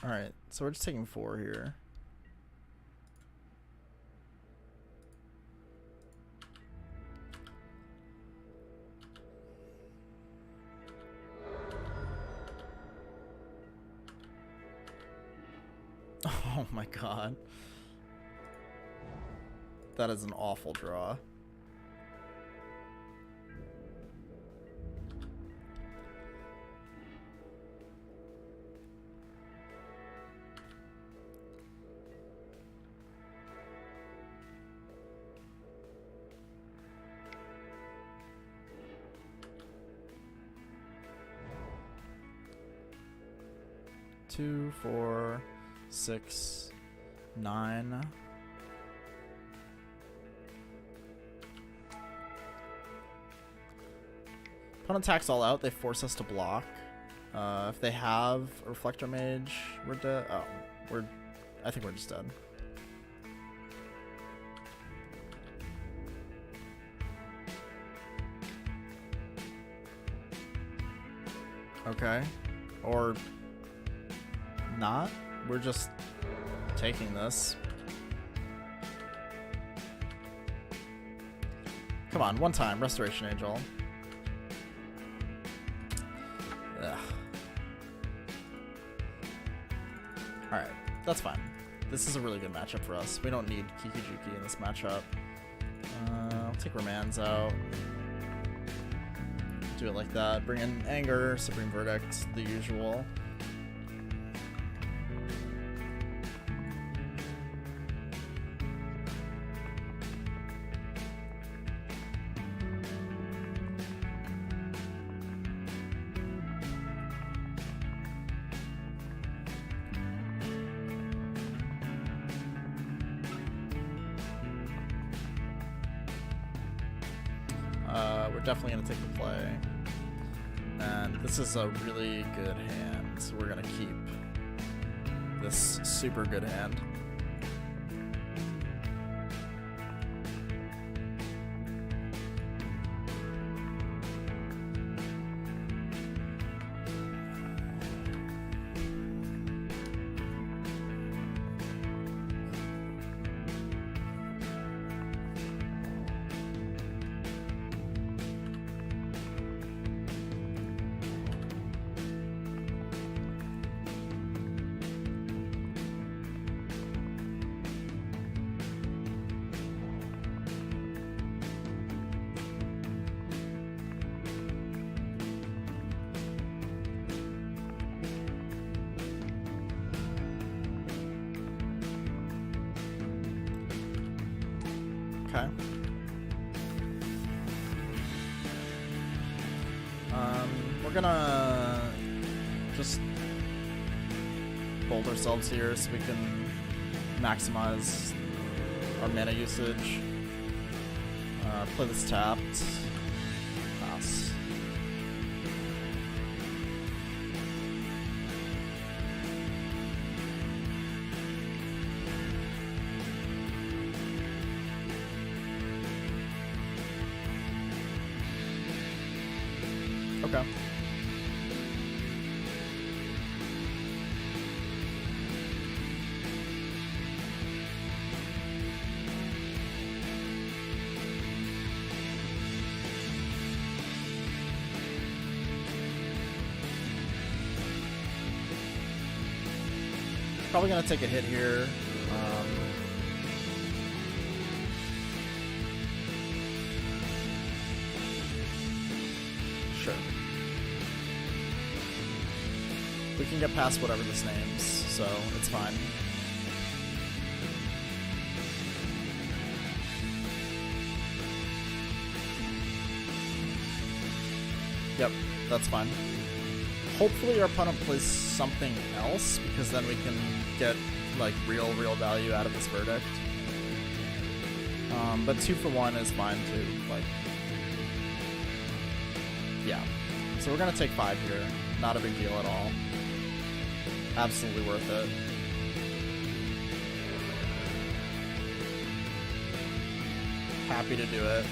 All right, so we're just taking 4 here. Oh my god. That is an awful draw. 2, 4, 6, 9. Opponent attacks all out. They force us to block. If they have a Reflector Mage, we're dead. Oh, I think we're just dead. Okay. Or not. We're just taking this. Come on, one time. Restoration Angel. Ugh. Alright, that's fine. This is a really good matchup for us. We don't need Kiki Kiki in this matchup. I'll take Romance out. Do it like that. Bring in Anger, Supreme Verdict, the usual. We're definitely going to take the play. And this is a really good hand, so we're going to keep this super good hand. Okay. We're gonna just hold ourselves here so we can maximize our mana usage. Play this tapped. Pass. Okay. Probably gonna take a hit here. Sure. We can get past whatever this names, so it's fine. Yep, that's fine. Hopefully our opponent plays something else, because then we can get like real value out of this verdict. But 2 for 1 is fine too. Like, yeah. So we're gonna take 5 here. Not a big deal at all. Absolutely worth it. Happy to do it.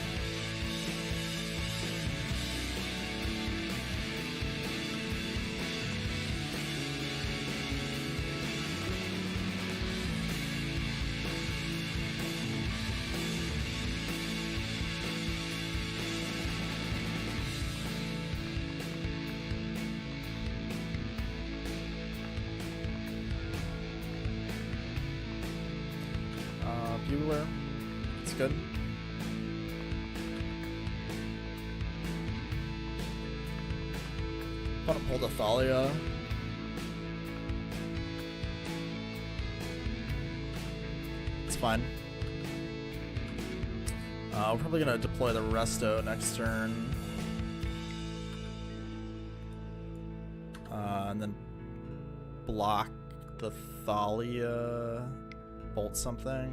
Bueller. It's good. Want to pull the Thalia. It's fine. We're probably going to deploy the Resto next turn. And then block the Thalia bolt something.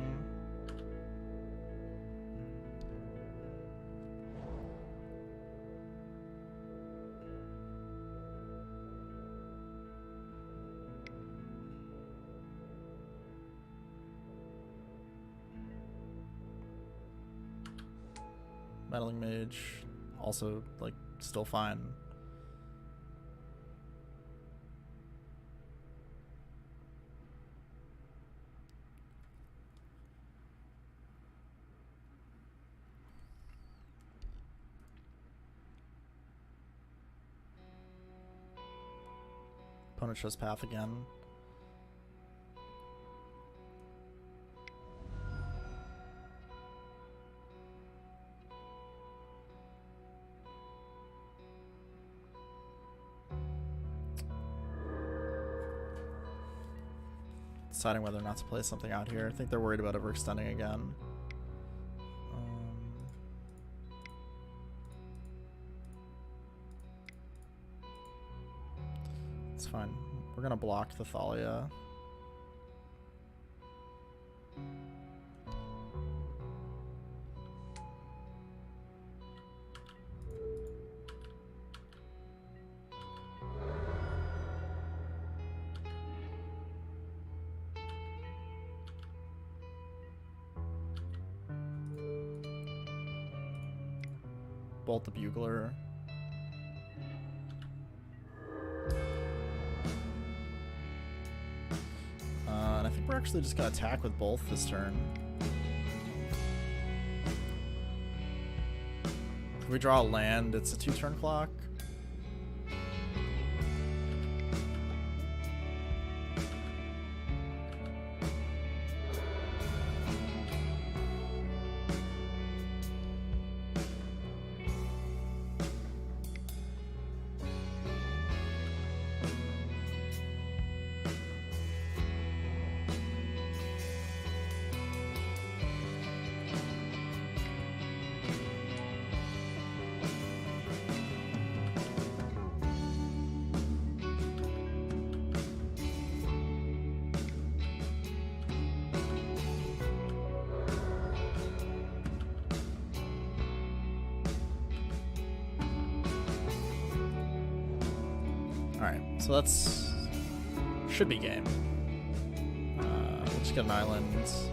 Meddling Mage, also, like, still fine. Opponent shows path again. Deciding whether or not to play something out here. I think they're worried about overextending again. It's fine. We're gonna block the Thalia. Bolt the Bugler. And I think we're actually just gonna attack with both this turn. If we draw a land, it's a 2-turn clock. Alright, so that's... should be game. We'll just get an island. Oops.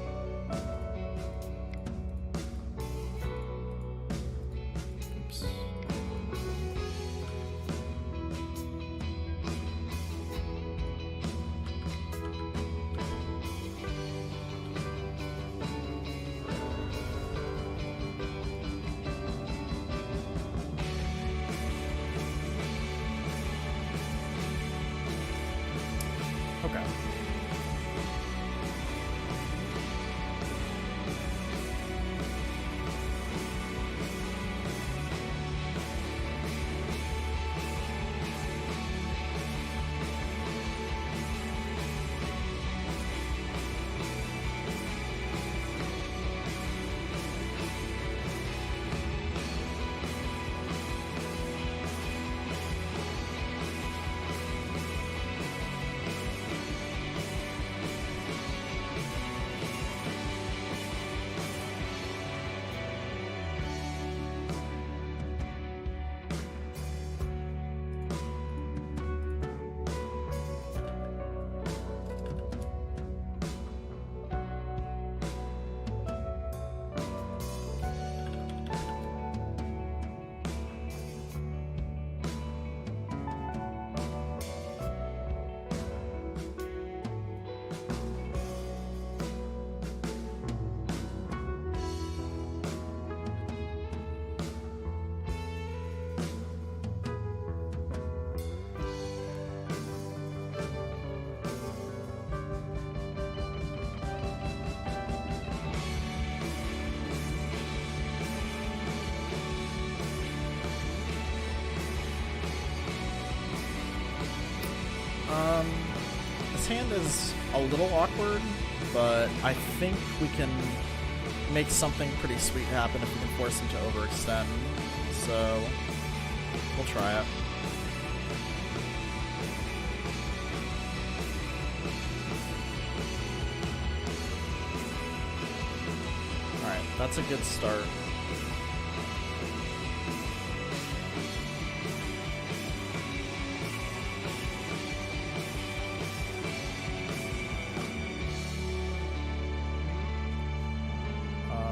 Okay. This hand is a little awkward, but I think we can make something pretty sweet happen if we can force him to overextend. So we'll try it. That's a good start.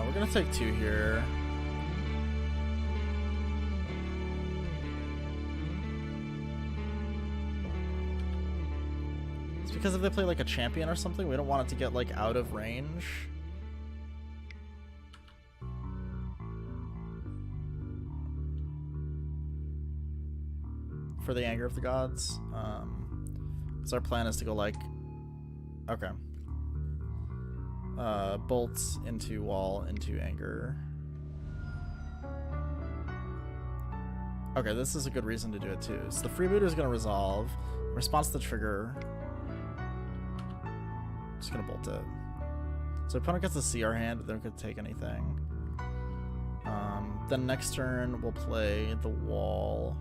We're gonna take 2 here. It's because if they play like a champion or something, we don't want it to get like out of range. For the anger of the gods. So our plan is to go like, okay. Bolts into wall, into anger. Okay, this is a good reason to do it too. So the freebooter is going to resolve. In response to the trigger, just going to bolt it. So opponent gets to see our hand, but they don't get to take anything. Then next turn, we'll play the wall.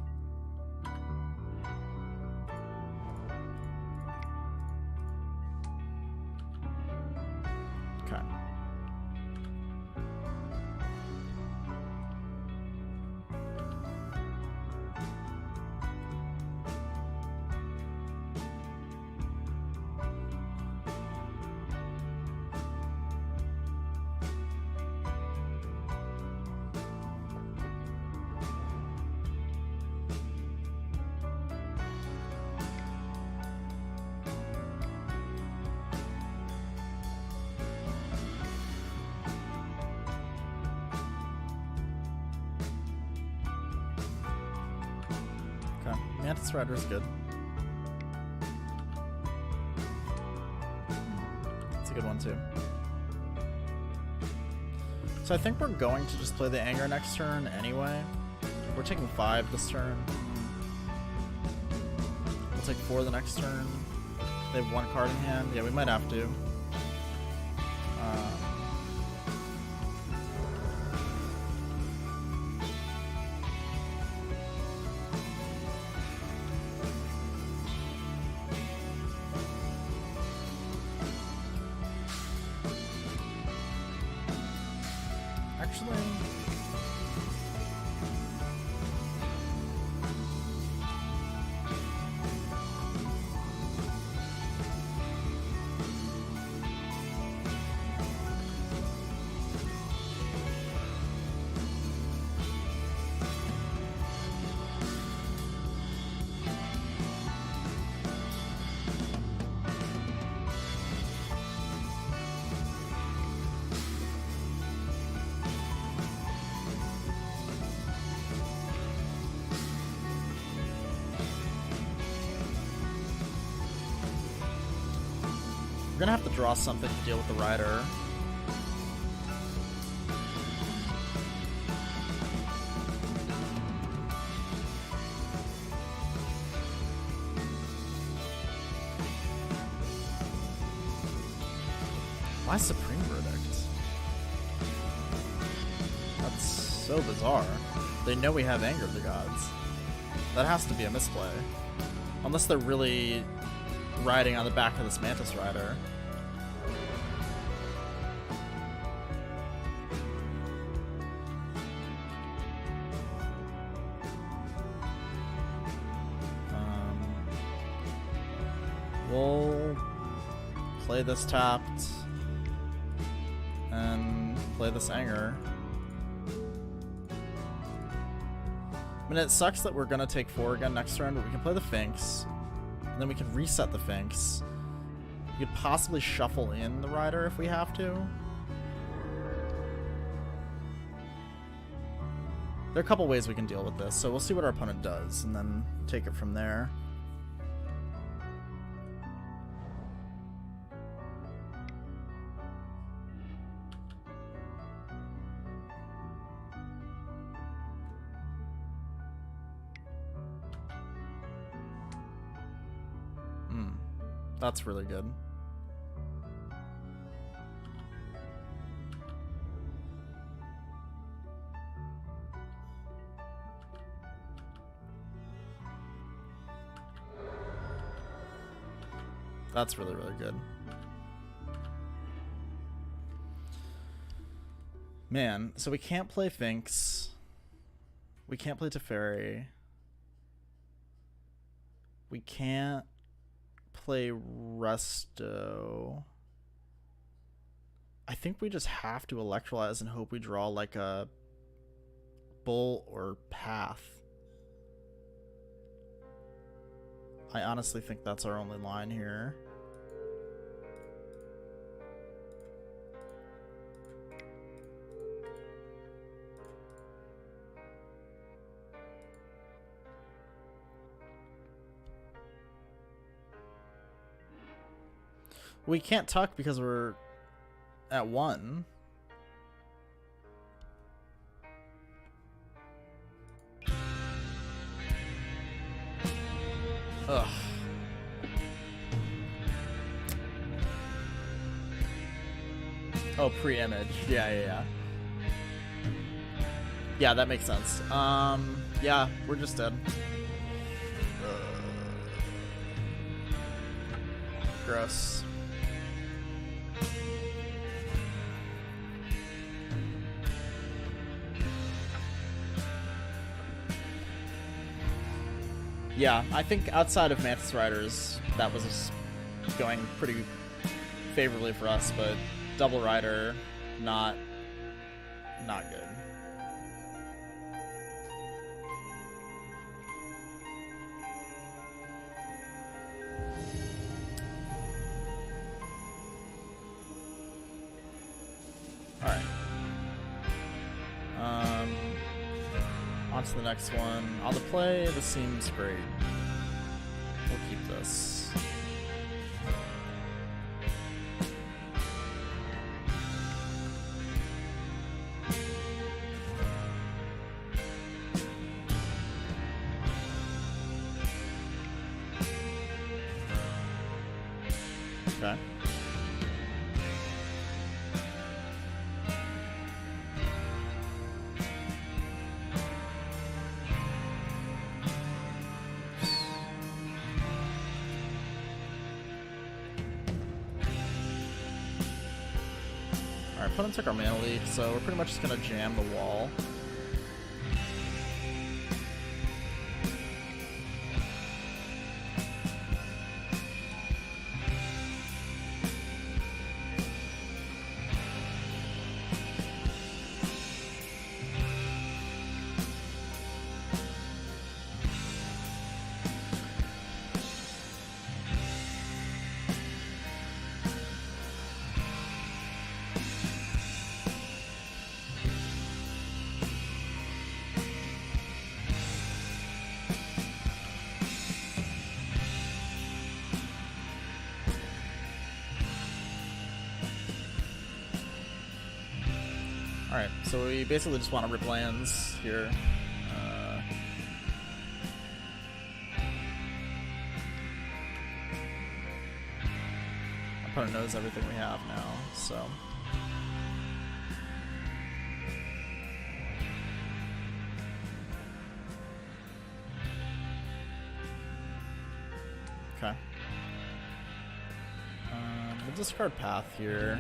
Okay. Mantis Rider is good. It's a good one too. So I think we're going to just play the anger next turn anyway. We're taking 5 this turn. We'll take 4 the next turn. They have 1 card in hand. Yeah, we might have to. Actually, we're gonna have to draw something to deal with the rider. Why Supreme Verdict? That's so bizarre. They know we have Anger of the Gods. That has to be a misplay. Unless they're really riding on the back of this Mantis Rider. We'll play this tapped and play this anger. I mean, it sucks that we're gonna take 4 again next turn, but we can play the Finks, and then we can reset the Finks. We could possibly shuffle in the rider if we have to. There are a couple ways we can deal with this, so we'll see what our opponent does, and then take it from there. That's really good. That's really, really good. Man, so we can't play Finks. We can't play Teferi. We can't play Resto. I think we just have to electrolyze and hope we draw like a Bull or Path. I honestly think that's our only line here. We can't tuck because we're at 1. Ugh. Oh, pre-image. Yeah. Yeah, that makes sense. Yeah, we're just dead. Gross. Yeah, I think outside of Mantis Riders, that was going pretty favorably for us, but Double Rider, not good. Alright. On to the next one. On the play, this seems great. We'll keep this. Okay. Our opponent took our mana leak, so we're pretty much just gonna jam the wall. Alright, so we basically just want to rip lands here. Our opponent knows everything we have now, so... Okay. We'll discard Path here.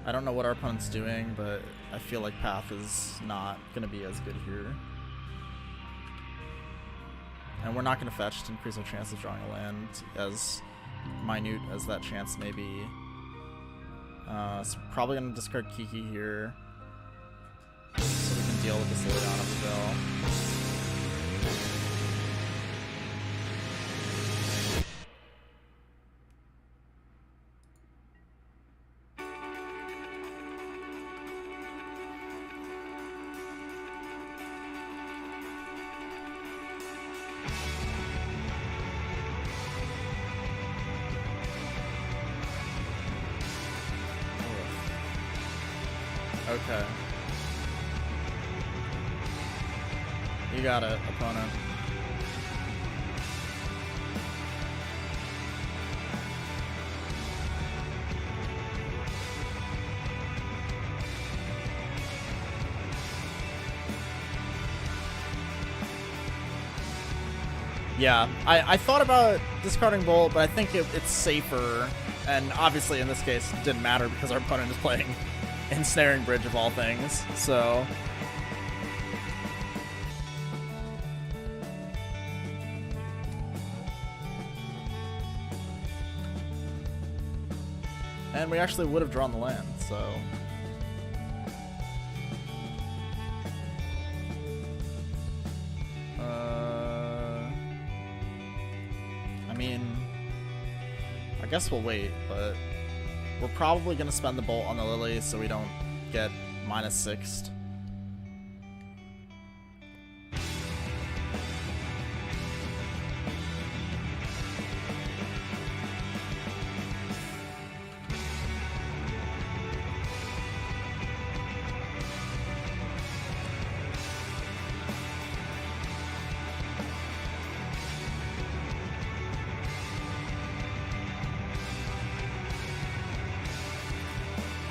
I don't know what our opponent's doing, but I feel like Path is not going to be as good here. And we're not going to fetch to increase our chance of drawing a land, as minute as that chance may be. So probably going to discard Kiki here, so we can deal with this later on up the bill. Okay. You got it, opponent. Yeah, I thought about discarding Bolt, but I think it's safer, and obviously in this case it didn't matter because our opponent is playing ensnaring bridge of all things, so... And we actually would have drawn the land, so... I mean... I guess we'll wait, but... We're probably going to spend the bolt on the Lily so we don't get -6'd.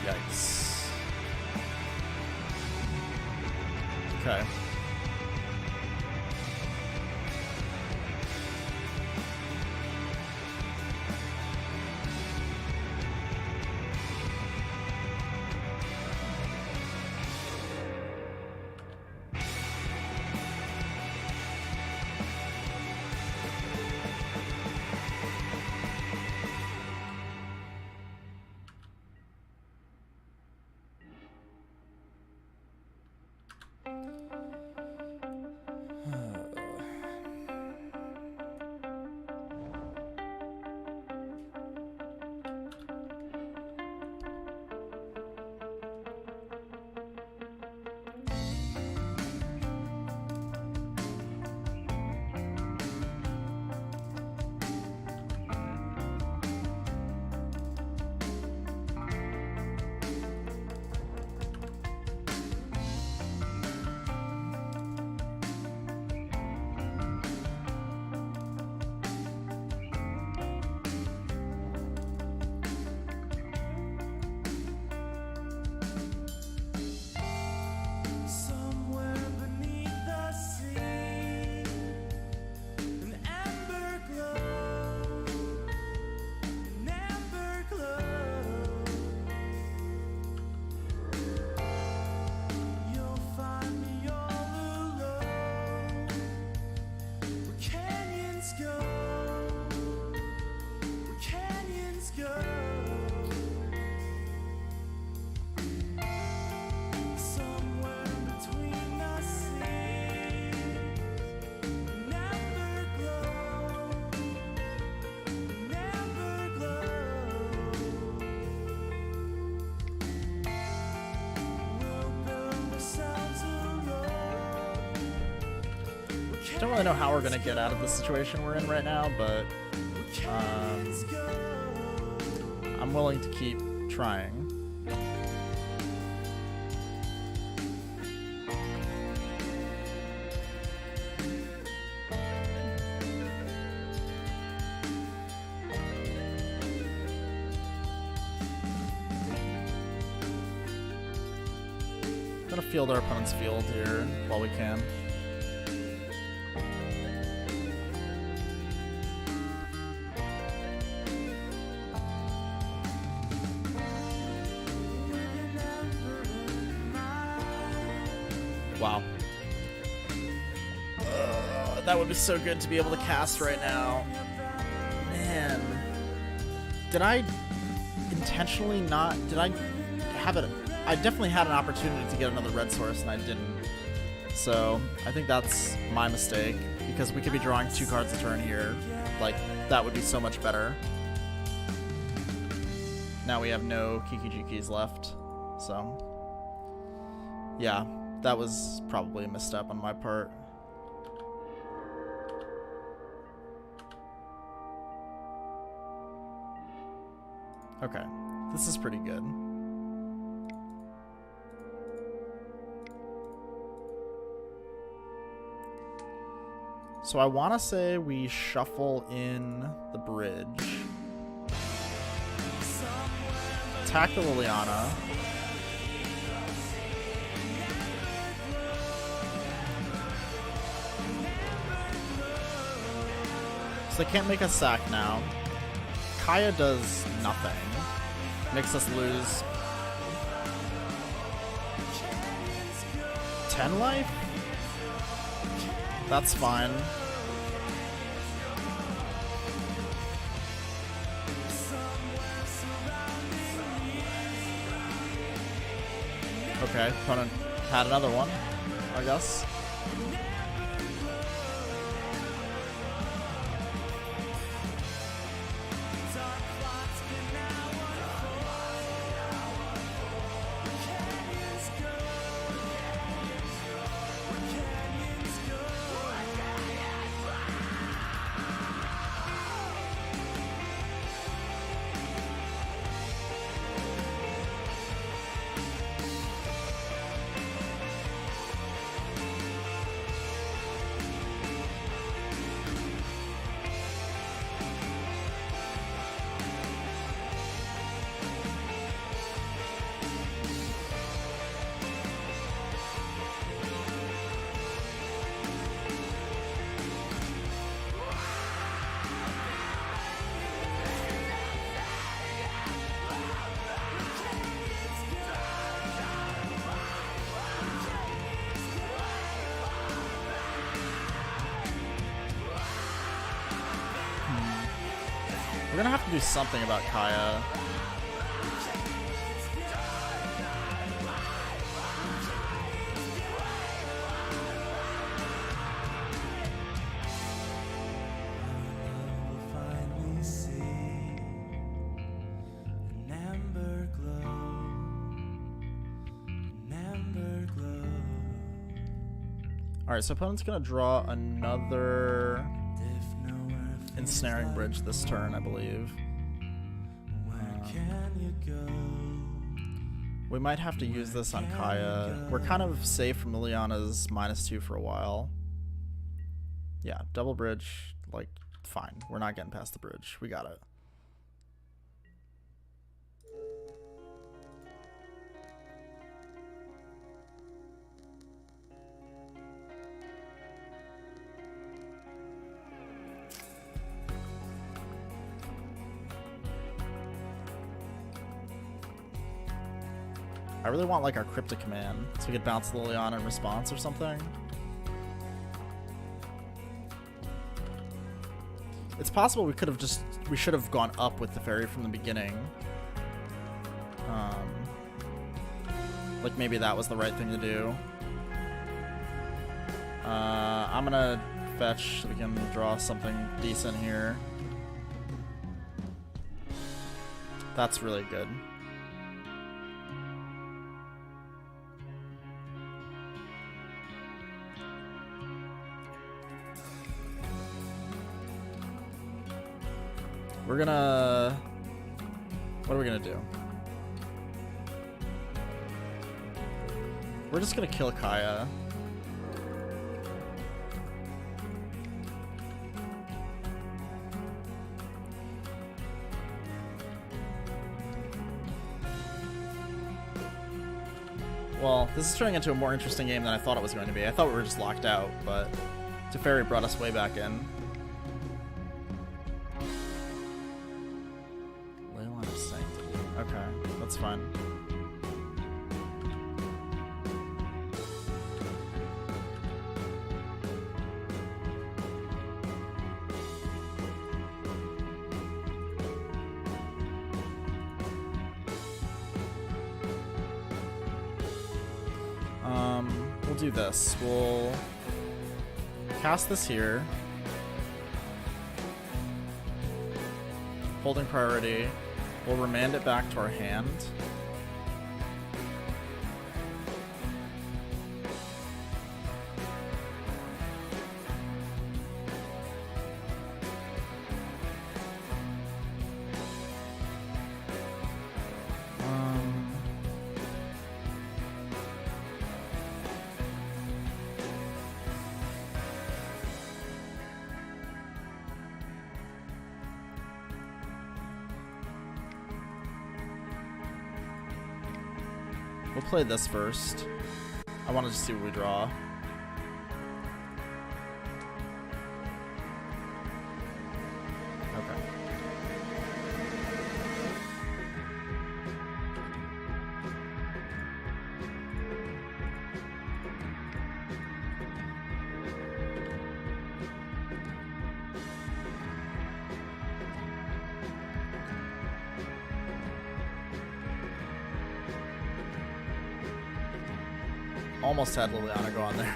Yikes. Okay. Don't really know how we're gonna get out of the situation we're in right now, but I'm willing to keep trying. Gonna field our opponent's field here while we can. Wow. That would be so good to be able to cast right now. Man. Did I intentionally not... Did I have it... I definitely had an opportunity to get another red source and I didn't. So, I think that's my mistake. Because we could be drawing 2 cards a turn here. Like, that would be so much better. Now we have no Kiki-Jikis left. So... Yeah. That was probably a misstep on my part. Okay, this is pretty good. So I want to say we shuffle in the bridge. Attack the Liliana. So they can't make us sack now. Kaya does nothing. Makes us lose 10 life? That's fine. Okay, opponent had another one, I guess. We're gonna have to do something about Kaya. Alright, so opponent's gonna draw another ensnaring bridge this turn, I believe. We might have to use this on Kaya. We're kind of safe from Liliana's -2 for a while. Yeah, double bridge, like, fine. We're not getting past the bridge. We got it. I really want like our cryptic command so we could bounce Liliana in response or something. It's possible we should have gone up with the fairy from the beginning. Like maybe that was the right thing to do. I'm gonna fetch so we can draw something decent here. That's really good. We're gonna... What are we gonna do? We're just gonna kill Kaya. Well, this is turning into a more interesting game than I thought it was going to be. I thought we were just locked out, but Teferi brought us way back in. Okay, that's fine. We'll do this. We'll cast this here. Holding priority. We'll remand it back to our hand. We'll play this first. I want to just see what we draw. Okay. Almost had Liliana go on there.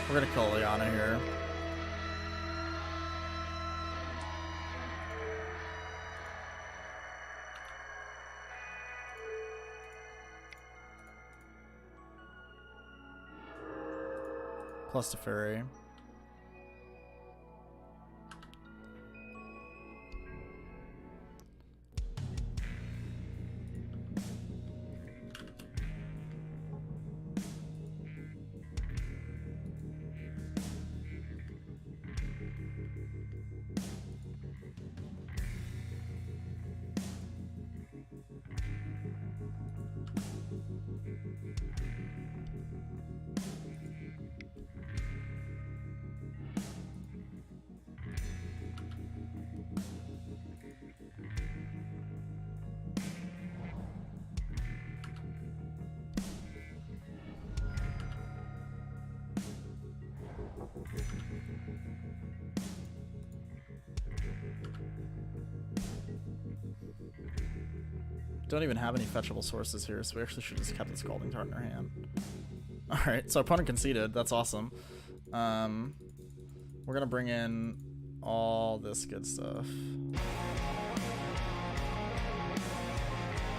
We're gonna kill Liana here. Plus the fairy. Don't even have any fetchable sources here, so we actually should have just kept the Scalding Tart in our hand. Alright, so opponent conceded. That's awesome. We're gonna bring in all this good stuff.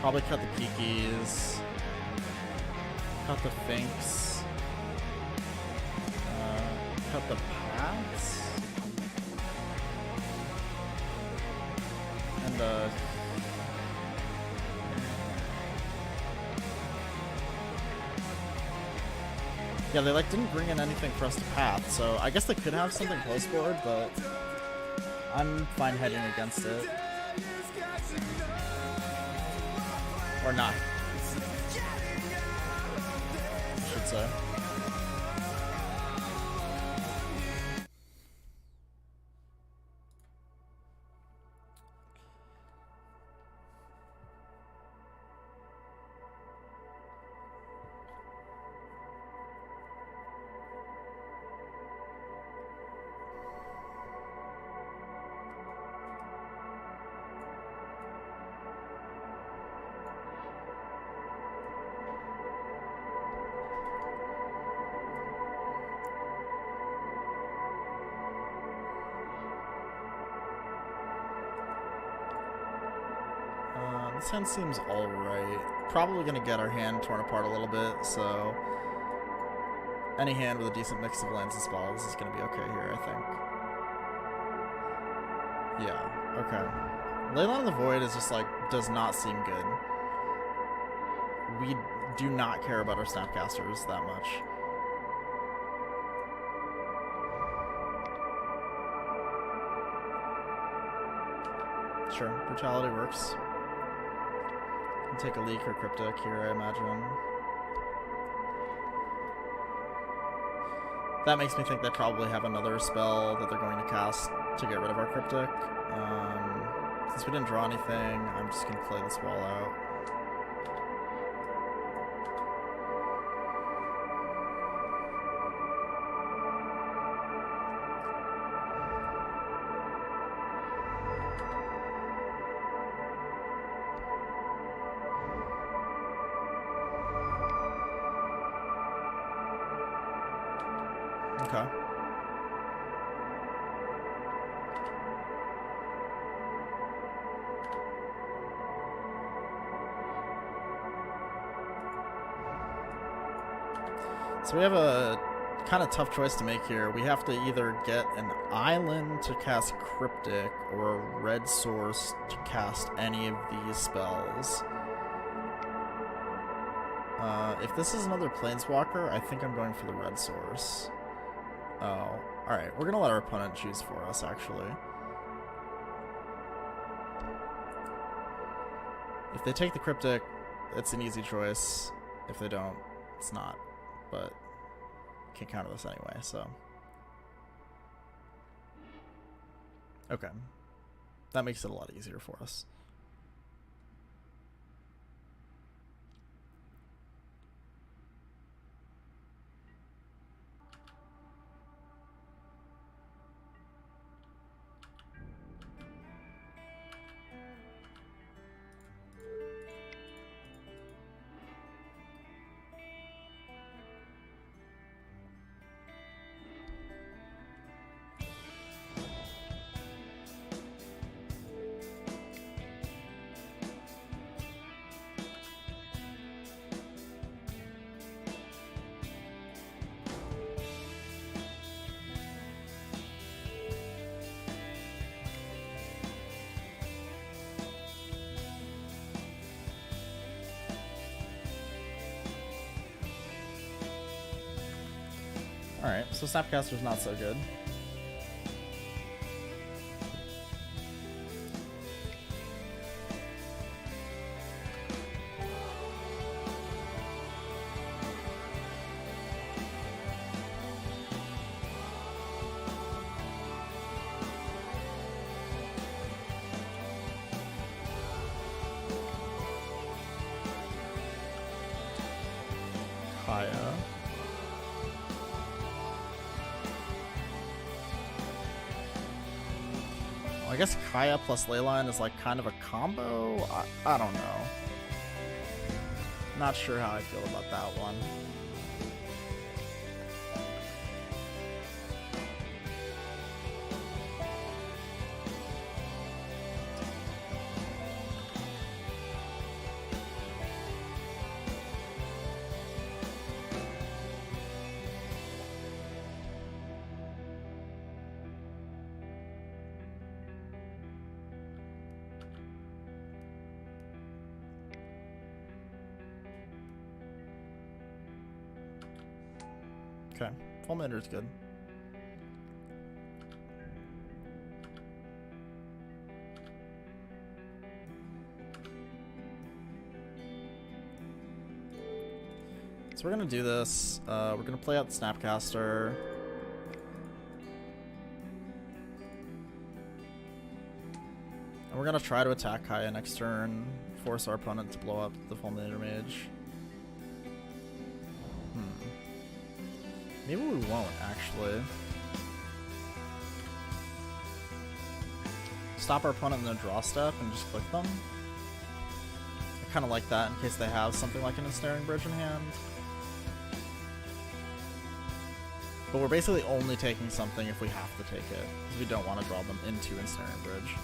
Probably cut the Kikis. Cut the Finks. Cut the Pats. And the... Yeah, they like didn't bring in anything for us to path, so I guess they could have something close board, but I'm fine heading against it. Or not. I should say. This hand seems alright. Probably gonna get our hand torn apart a little bit, so any hand with a decent mix of lands and spells is gonna be okay here, I think. Yeah, okay. Leyline of the Void is just like, does not seem good. We do not care about our Snapcasters that much. Sure, Brutality works. Take a leak or Cryptic here, I imagine. That makes me think they probably have another spell that they're going to cast to get rid of our Cryptic. Since we didn't draw anything, I'm just going to play this wall out. Okay. So we have a kind of tough choice to make here. We have to either get an island to cast Cryptic or a red source to cast any of these spells. If this is another Planeswalker, I think I'm going for the red source. Oh, alright. We're gonna let our opponent choose for us, actually. If they take the Cryptic, it's an easy choice. If they don't, it's not. But can't counter this anyway, so. Okay. That makes it a lot easier for us. Alright, so Snapcaster's not so good. Kaya. I guess Kaya plus Leyline is like kind of a combo? I don't know. Not sure how I feel about that one. Okay, Fulminator's good. So we're gonna do this. We're gonna play out the Snapcaster. And we're gonna try to attack Kaya next turn, force our opponent to blow up the Fulminator Mage. Maybe we won't, actually. Stop our opponent in their draw step and just click them. I kind of like that in case they have something like an Ensnaring Bridge in hand. But we're basically only taking something if we have to take it, because we don't want to draw them into Ensnaring Bridge.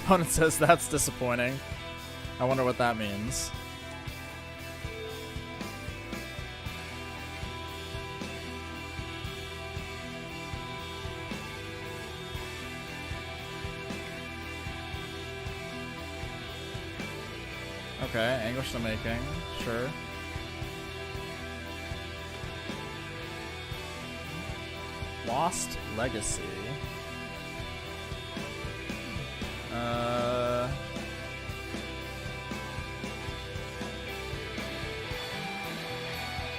Opponent says that's disappointing. I wonder what that means. Okay, Anguish the Making, sure. Lost Legacy.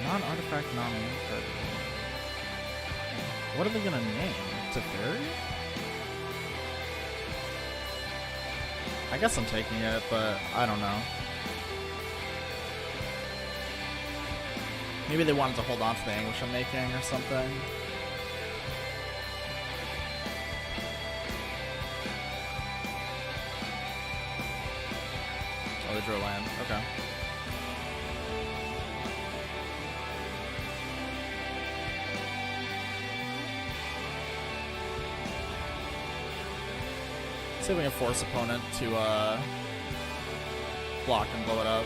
Non-artifact, non-card. What are they gonna name? Teferi? I guess I'm taking it, but I don't know. Maybe they wanted to hold on to the Anguish I'm making or something. Oh, they drew a land. Okay. See if we can force opponent to block and blow it up.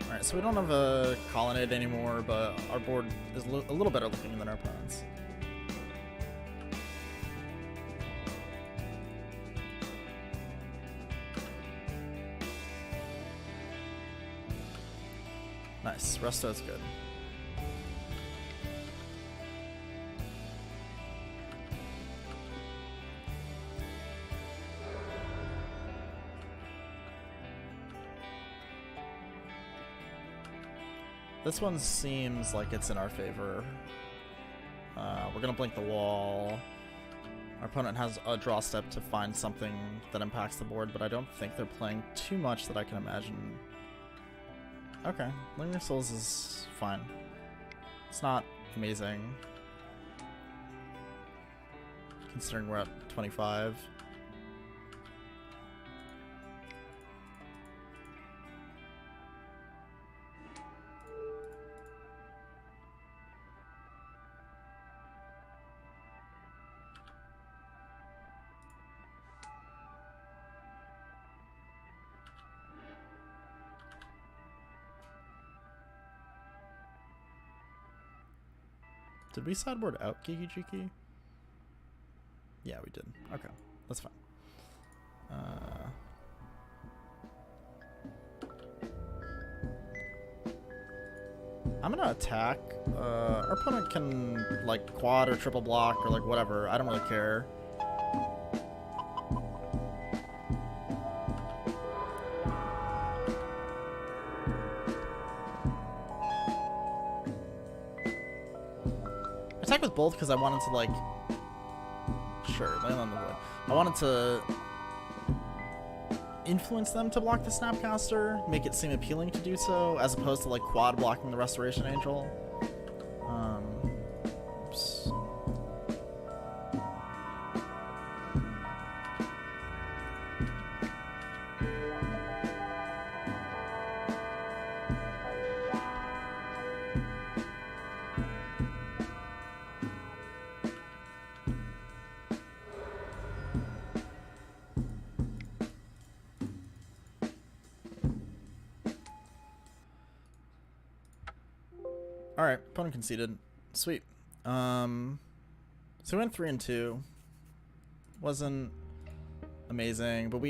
Alright, so we don't have a colonnade anymore, but our board is a little better looking than our opponent's. Nice, Resto's good. This one seems like it's in our favor. We're gonna blink the wall. Our opponent has a draw step to find something that impacts the board, but I don't think they're playing too much that I can imagine. Okay, Linear Souls is fine. It's not amazing, considering we're at 25. Did we sideboard out Kiki Kiki? Yeah, we did. Okay, that's fine. I'm gonna attack. Our opponent can like quad or triple block or like whatever. I don't really care. Attack with both because I wanted to like, sure, land on the wood. I wanted to influence them to block the Snapcaster, make it seem appealing to do so, as opposed to like quad blocking the Restoration Angel. Oops. Alright, opponent conceded. Sweet. So we went 3-2. Wasn't amazing, but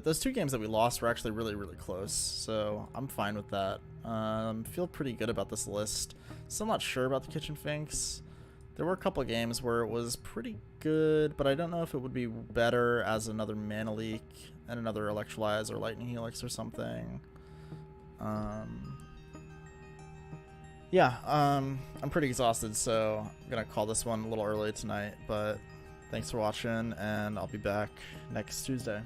those two games that we lost were actually really, really close, so I'm fine with that. Feel pretty good about this list. Still not sure about the Kitchen Finks. There were a couple of games where it was pretty good, but I don't know if it would be better as another Mana Leak and another Electrolyze or Lightning Helix or something. Yeah, I'm pretty exhausted, so I'm gonna call this one a little early tonight, but thanks for watching, and I'll be back next Tuesday.